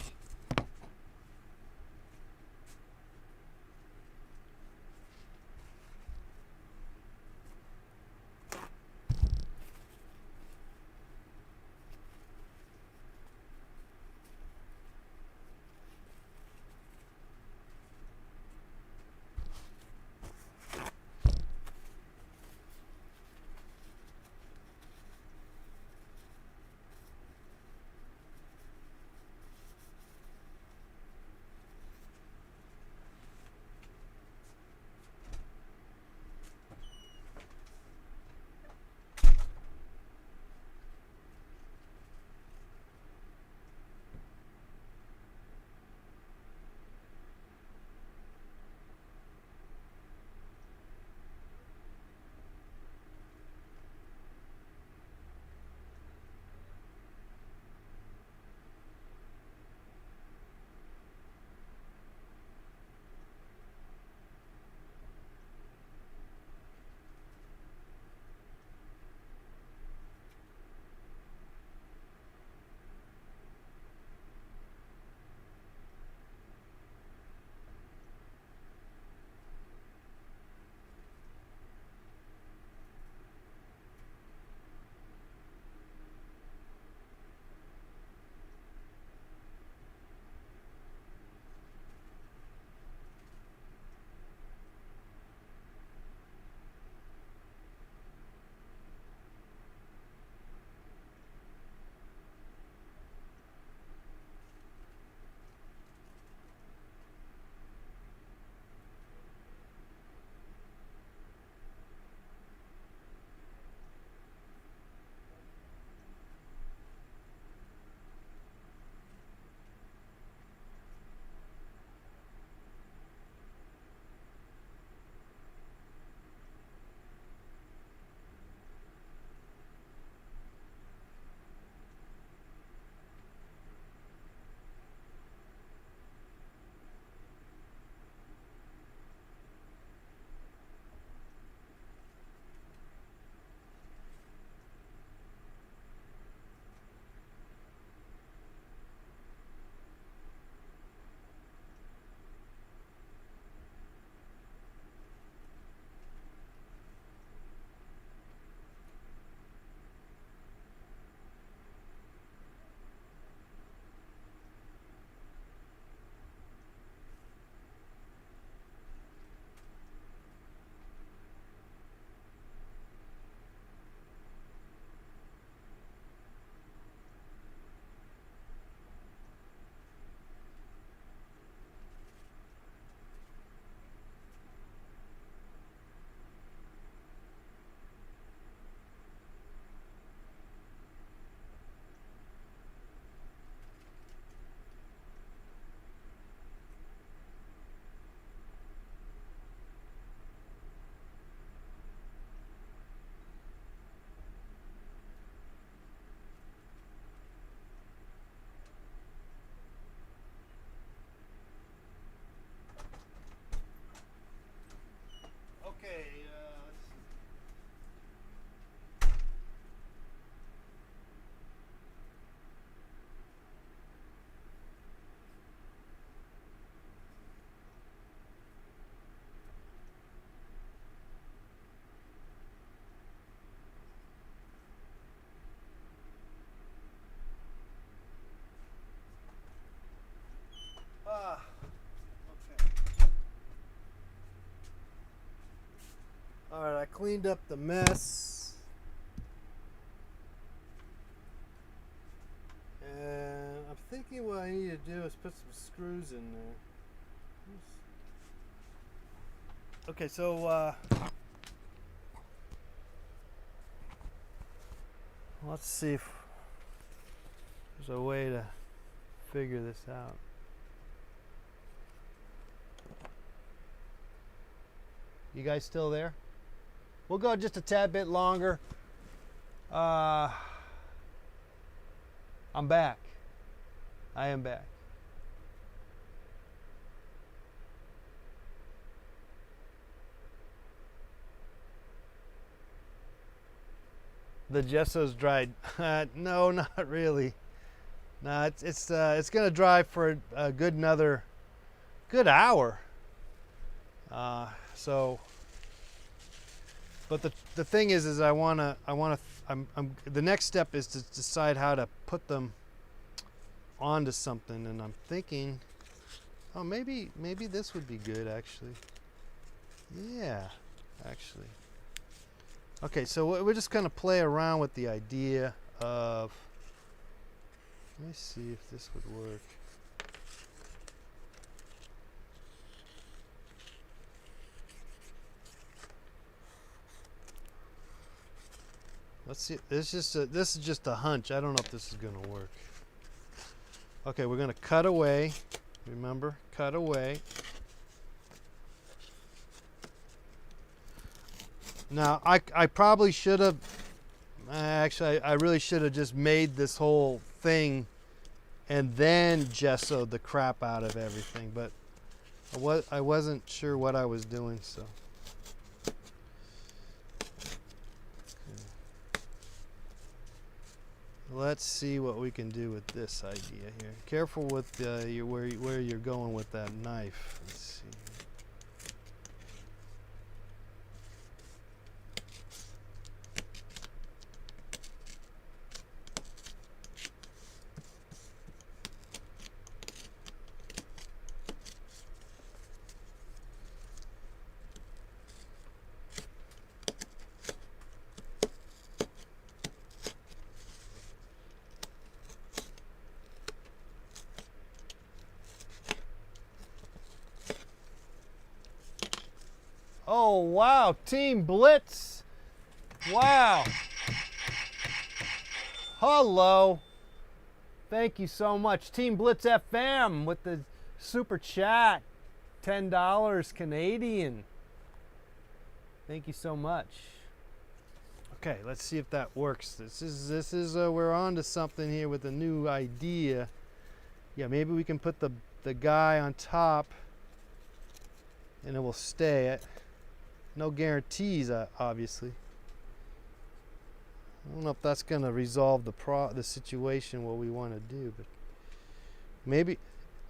cleaned up the mess. And I'm thinking what I need to do is put some screws in there. Okay, so let's see if there's a way to figure this out. You guys still there? We'll go just a tad bit longer. I'm back. I am back. The gesso's dried. No, not really. No, it's gonna dry for a good another good hour. But the thing is the next step is to decide how to put them onto something, and I'm thinking, oh, maybe this would be good actually. Yeah, actually. Okay, so we're just gonna play around with the idea of. Let me see if this would work. Let's see. This is just a hunch. I don't know if this is gonna work. Okay, we're gonna cut away. Remember, cut away. Now, I probably should have. Actually, I really should have just made this whole thing and then gessoed the crap out of everything. But I wasn't sure what I was doing, so. Let's see what we can do with this idea here. Careful with where you're going with that knife. Let's see. Oh, wow, Team Blitz. Wow. Hello. Thank you so much. Team Blitz FM with the super chat. $10 Canadian. Thank you so much. Okay, let's see if that works. This is we're on to something here with a new idea. Yeah, maybe we can put the guy on top and it will stay. No guarantees, obviously. I don't know if that's going to resolve the situation, what we want to do, but maybe.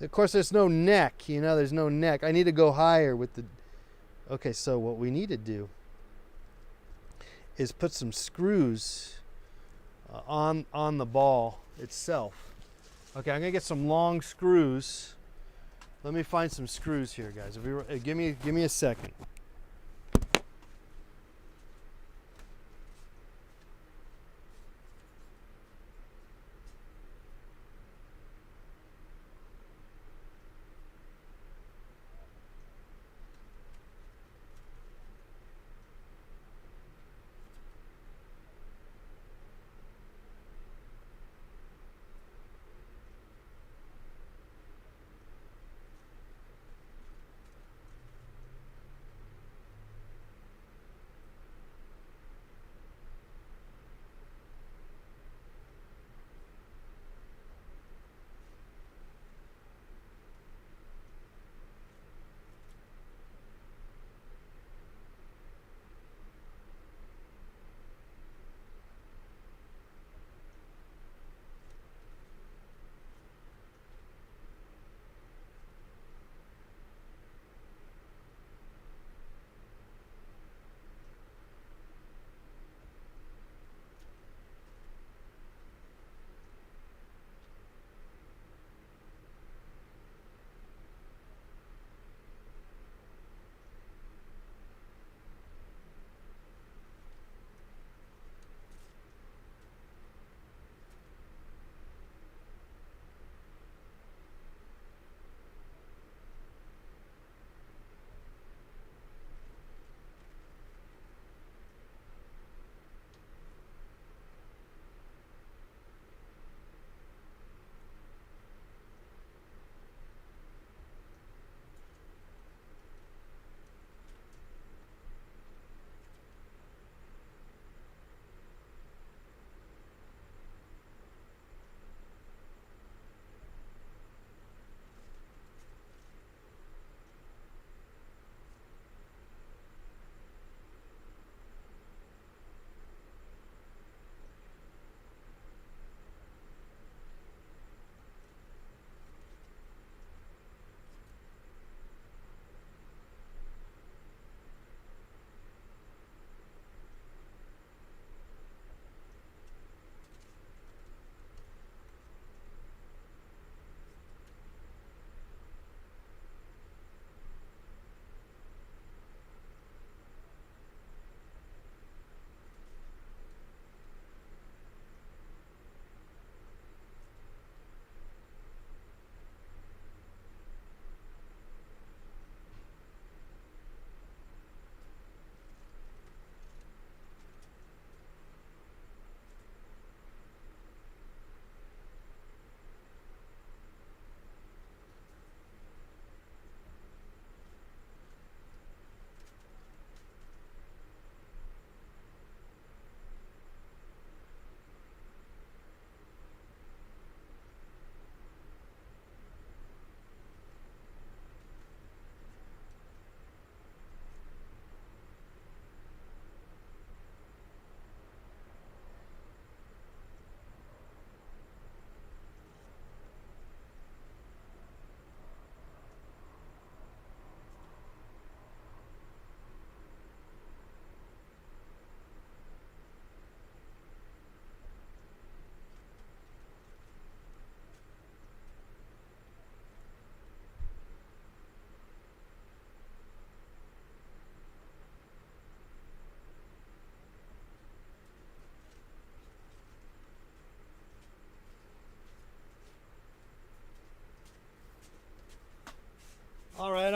Of course, there's no neck, there's no neck. I need to go higher with the. Okay, so what we need to do is put some screws on the ball itself. Okay, I'm going to get some long screws. Let me find some screws here, guys. Give me a second.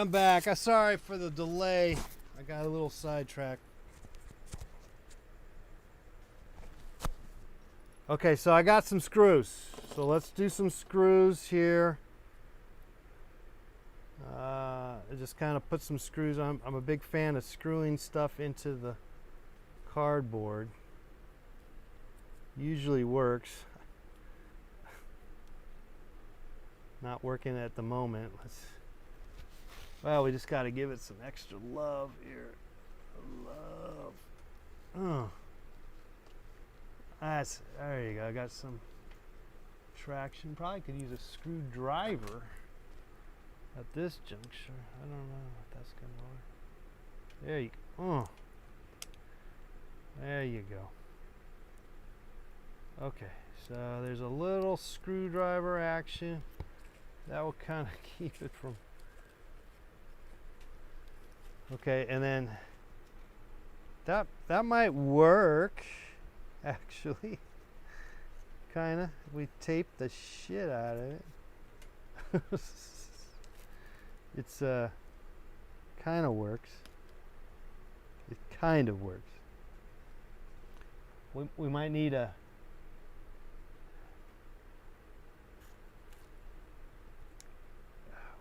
I'm back. I'm sorry for the delay. I got a little sidetracked. Okay, so I got some screws. So let's do some screws here. I just kind of put some screws on. I'm a big fan of screwing stuff into the cardboard. Usually works. Not working at the moment. Well, we just got to give it some extra love here. Love. Oh. There you go. I got some traction. Probably could use a screwdriver at this juncture. I don't know if that's going to work. There you go. Oh. There you go. Okay, so there's a little screwdriver action. That will kind of keep it from... Okay, and then that might work, actually. Kind of. We tape the shit out of it. It's kind of works. It kind of works. We might need a...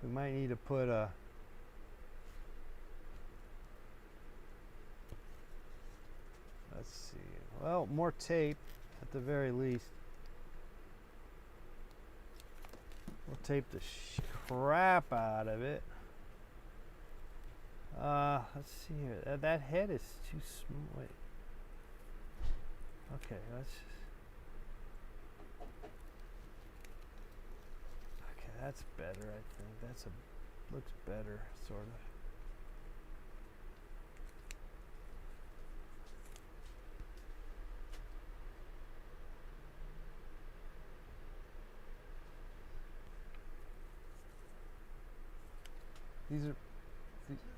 We might need to put a... Let's see. Well, more tape at the very least. We'll tape the crap out of it. Let's see here. That head is too small. Wait. Okay, that's better, I think. Looks better, sort of.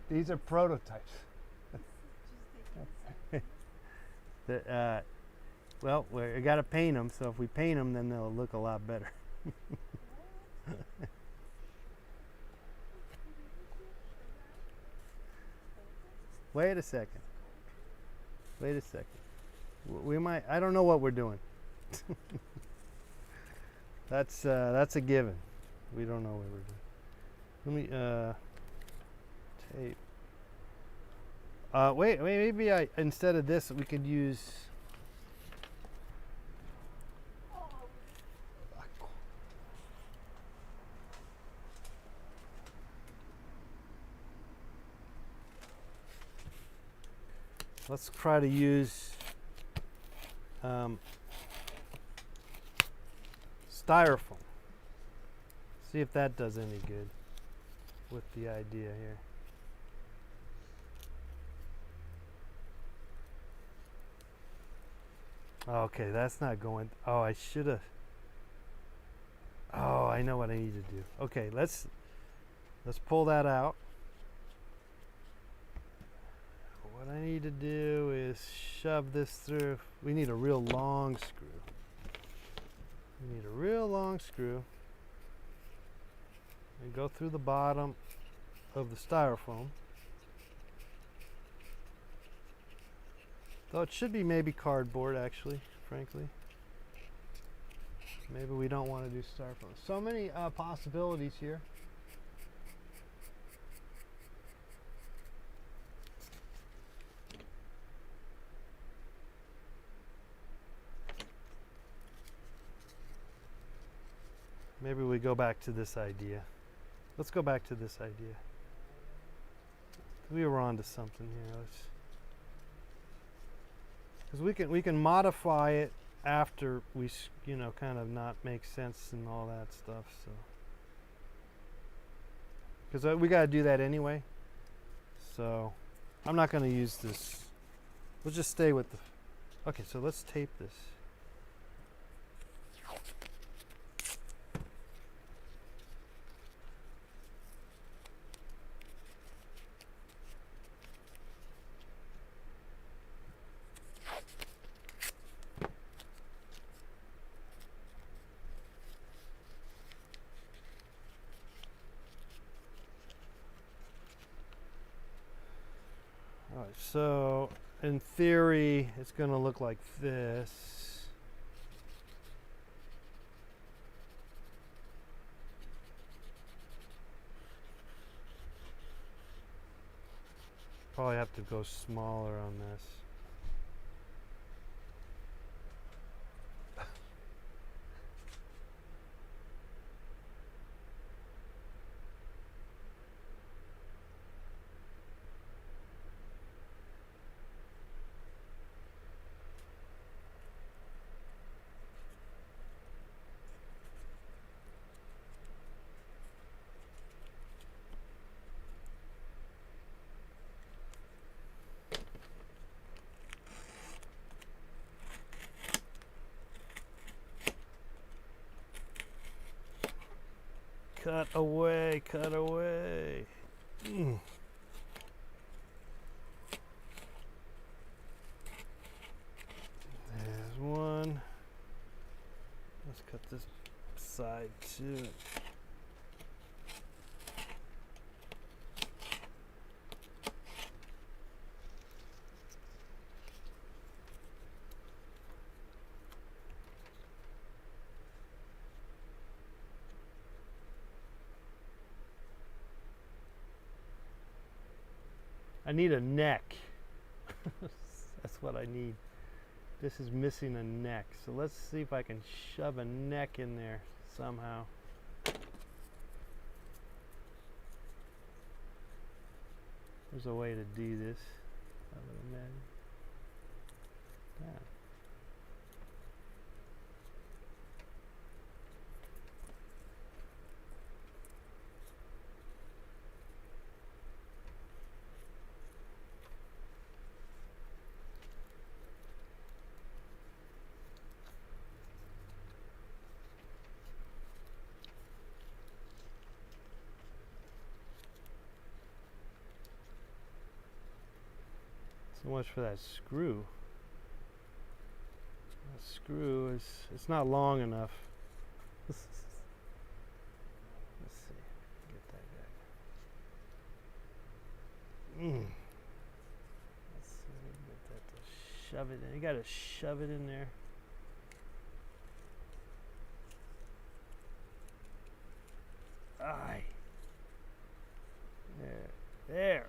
These are prototypes. Well, we got to paint them, so if we paint them, then they'll look a lot better. Wait a second. We might... I don't know what we're doing. That's a given. We don't know what we're doing. Let me tape. Wait, maybe instead of this, we could use... Let's try to use styrofoam. See if that does any good with the idea here. Okay, that's not going. Oh, I should have. Oh, I know what I need to do. Okay, let's pull that out. What I need to do is shove this through. We need a real long screw. And go through the bottom of the styrofoam. Though it should be maybe cardboard, actually, frankly. Maybe we don't want to do styrofoam. So many possibilities here. Maybe we go back to this idea. Let's go back to this idea. We were on to something here. Because we can modify it after we, kind of not make sense and all that stuff. So, because we got to do that anyway. So, I'm not going to use this. We'll just stay with the. Okay, so let's tape this. So in theory, it's going to look like this. Probably have to go smaller on this. Cut away, cut away. There's one. Let's cut this side too. I need a neck. That's what I need. This is missing a neck. So let's see if I can shove a neck in there somehow. There's a way to do this, I would imagine. Yeah. So much for that screw. That screw is, it's not long enough. Let's see, get that guy. Let's see, get that to shove it in. You gotta shove it in there. Aye. There.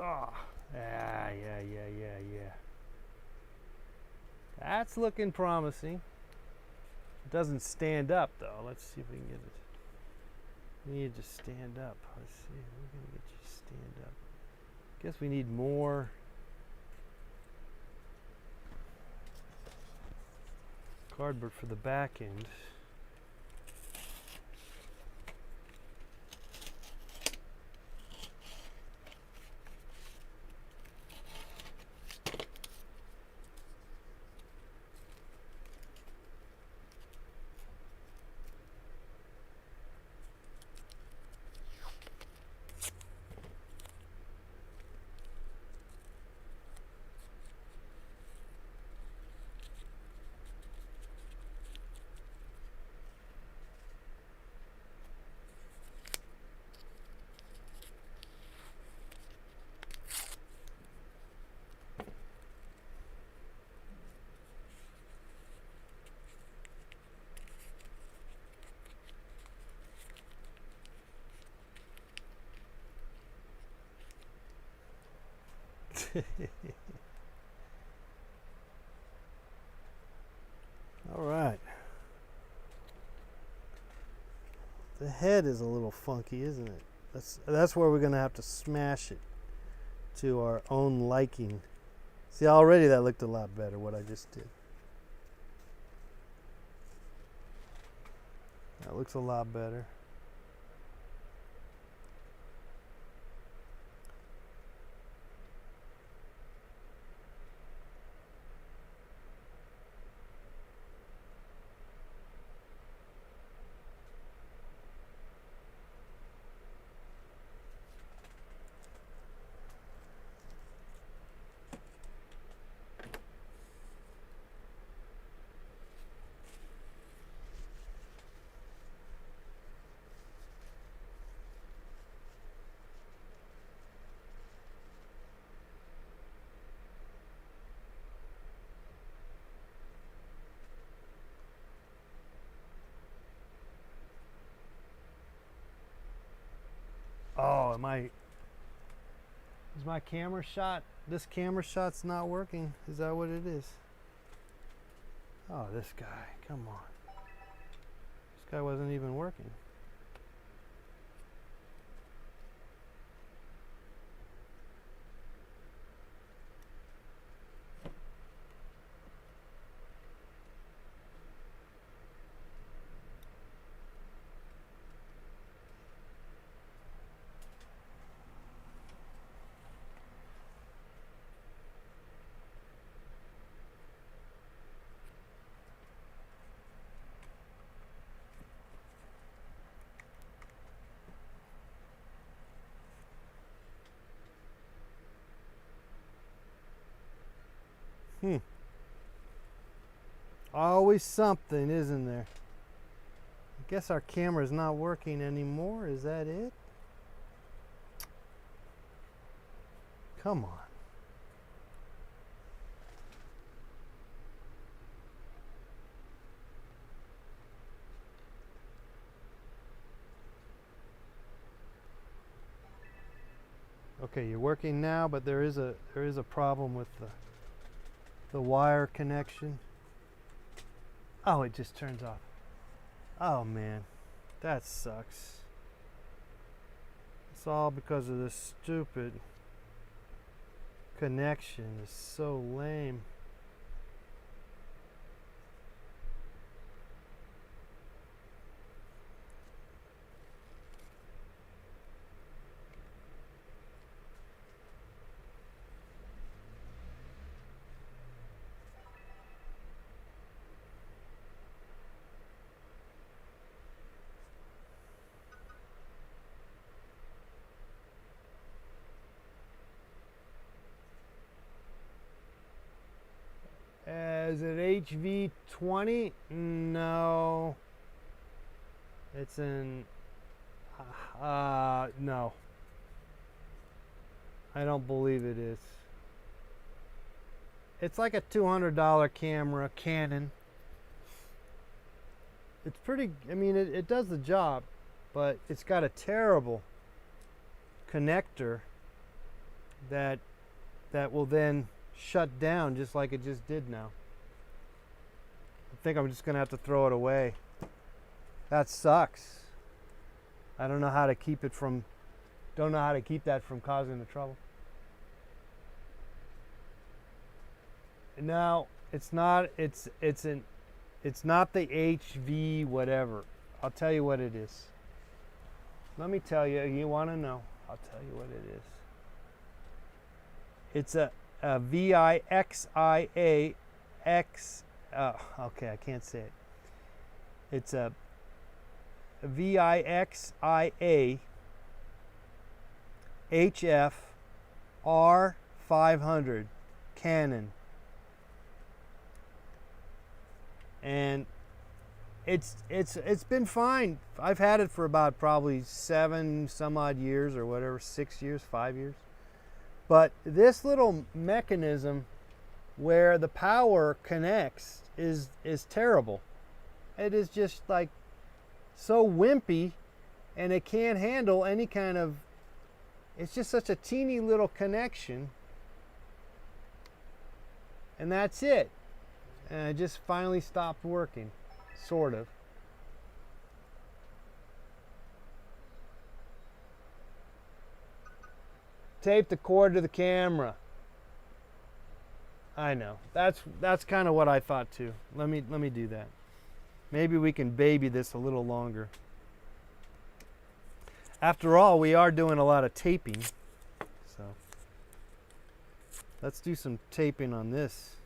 Oh, yeah. That's looking promising. It doesn't stand up though. Let's see if we can get it. We need to stand up. Let's see. We're gonna get you to stand up. Guess we need more cardboard for the back end. All right. The head is a little funky, isn't it? That's where we're going to have to smash it to our own liking. See, already that looked a lot better, what I just did. That looks a lot better. is my camera shot, this camera shot's not working. Is that what it is? Oh, this guy, come on. This guy wasn't even working. Always something, isn't there? I guess our camera's not working anymore. Is that it? Come on. Okay, you're working now, but there is a problem with the wire connection. Oh, it just turns off. Oh man, that sucks. It's all because of this stupid connection. It's so lame. Is it HV20? No. It's in... no. I don't believe it is. It's like a $200 camera, Canon. It's pretty... I mean, it does the job, but it's got a terrible connector that will then shut down just like it just did now. I think I'm just gonna have to throw it away. That sucks. I don't know how to keep it from, don't know how to keep that from causing the trouble. No, it's not. It's not the HV whatever. I'll tell you what it is. Let me tell you. You want to know? I'll tell you what it is. It's a VIXIA X. Okay, I can't say it. It's a VIXIA HF R500 Canon, and it's been fine. I've had it for about probably 7 some odd years or whatever, 6 years, 5 years. But this little mechanism where the power connects is terrible. It is just like so wimpy, and it can't handle any kind of, it's just such a teeny little connection, and that's it. And it just finally stopped working, sort of. Tape the cord to the camera. I know. That's kind of what I thought too. Let me do that. Maybe we can baby this a little longer. After all, we are doing a lot of taping. So let's do some taping on this.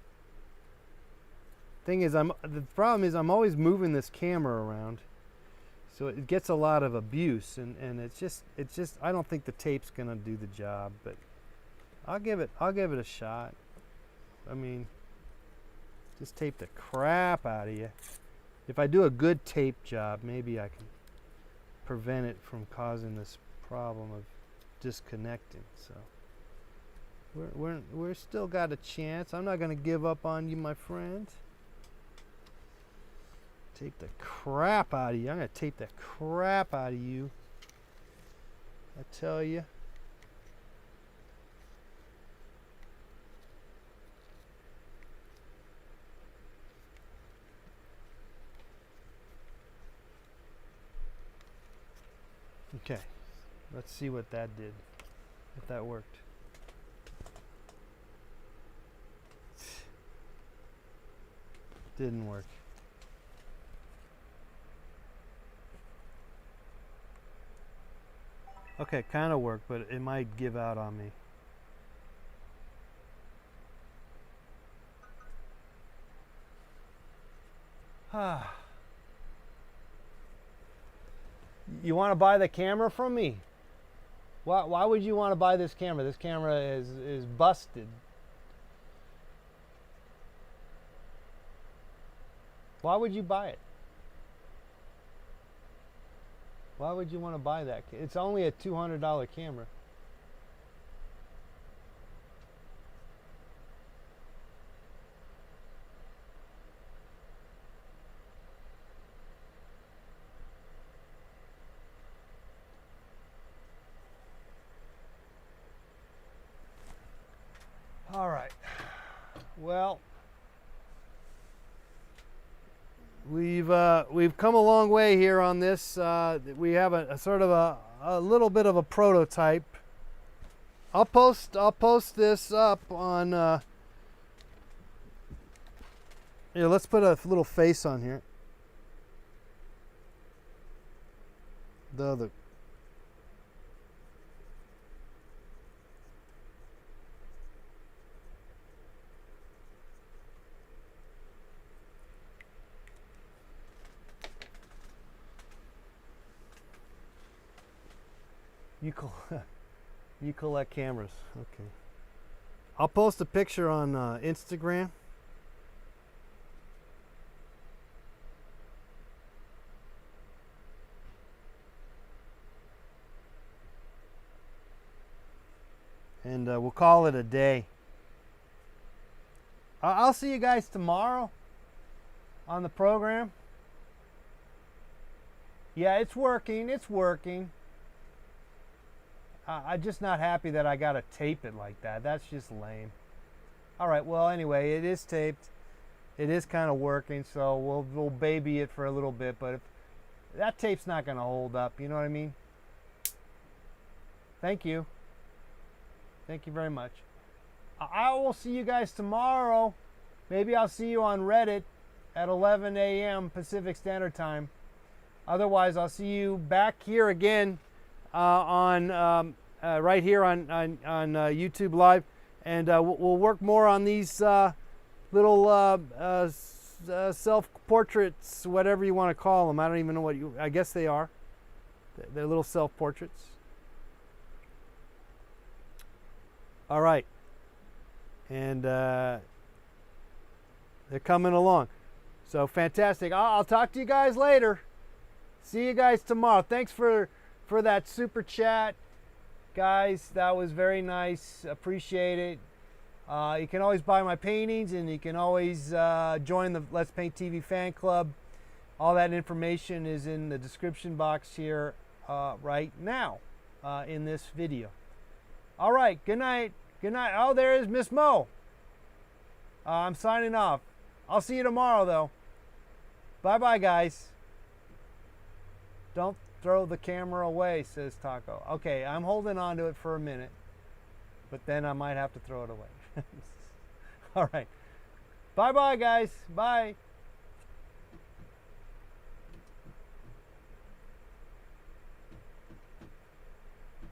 The problem is I'm always moving this camera around, so it gets a lot of abuse, and it's just I don't think the tape's gonna do the job, but I'll give it a shot. I mean, just tape the crap out of you. If I do a good tape job, maybe I can prevent it from causing this problem of disconnecting. So we're still got a chance. I'm not gonna give up on you, my friend. Tape the crap out of you. I'm gonna tape the crap out of you. I tell you. Okay, let's see what that did, if that worked. Didn't work. Okay, kind of worked, but it might give out on me. You want to buy the camera from me? Why would you want to buy this camera? This camera is busted. Why would you buy it? Why would you want to buy that? It's only a $200 camera. All right. Well, we've come a long way here on this. We have a sort of a little bit of a prototype. I'll post this up on. Yeah, let's put a little face on here. The other. You collect cameras. Okay. I'll post a picture on Instagram. And we'll call it a day. I'll see you guys tomorrow on the program. Yeah, it's working. It's working. I'm just not happy that I gotta tape it like that. That's just lame. All right, well, anyway, it is taped. It is kind of working, so we'll baby it for a little bit, but if that tape's not gonna hold up, you know what I mean? Thank you. Thank you very much. I will see you guys tomorrow. Maybe I'll see you on Reddit at 11 a.m. Pacific Standard Time. Otherwise, I'll see you back here again on right here on YouTube Live, and we'll work more on these little self-portraits, whatever you want to call them. I don't even know what I guess they are. They're little self-portraits. All right, and they're coming along. So fantastic. I'll talk to you guys later. See you guys tomorrow. Thanks for that super chat, guys. That was very nice. Appreciate it. You can always buy my paintings, and you can always join the Let's Paint TV fan club. All that information is in the description box here right now in this video. All right, good night. Good night. Oh, there is Miss Mo. I'm signing off. I'll see you tomorrow, though. Bye-bye, guys. Don't throw the camera away, says Taco. Okay, I'm holding on to it for a minute, but then I might have to throw it away. All right. Bye-bye, guys. Bye.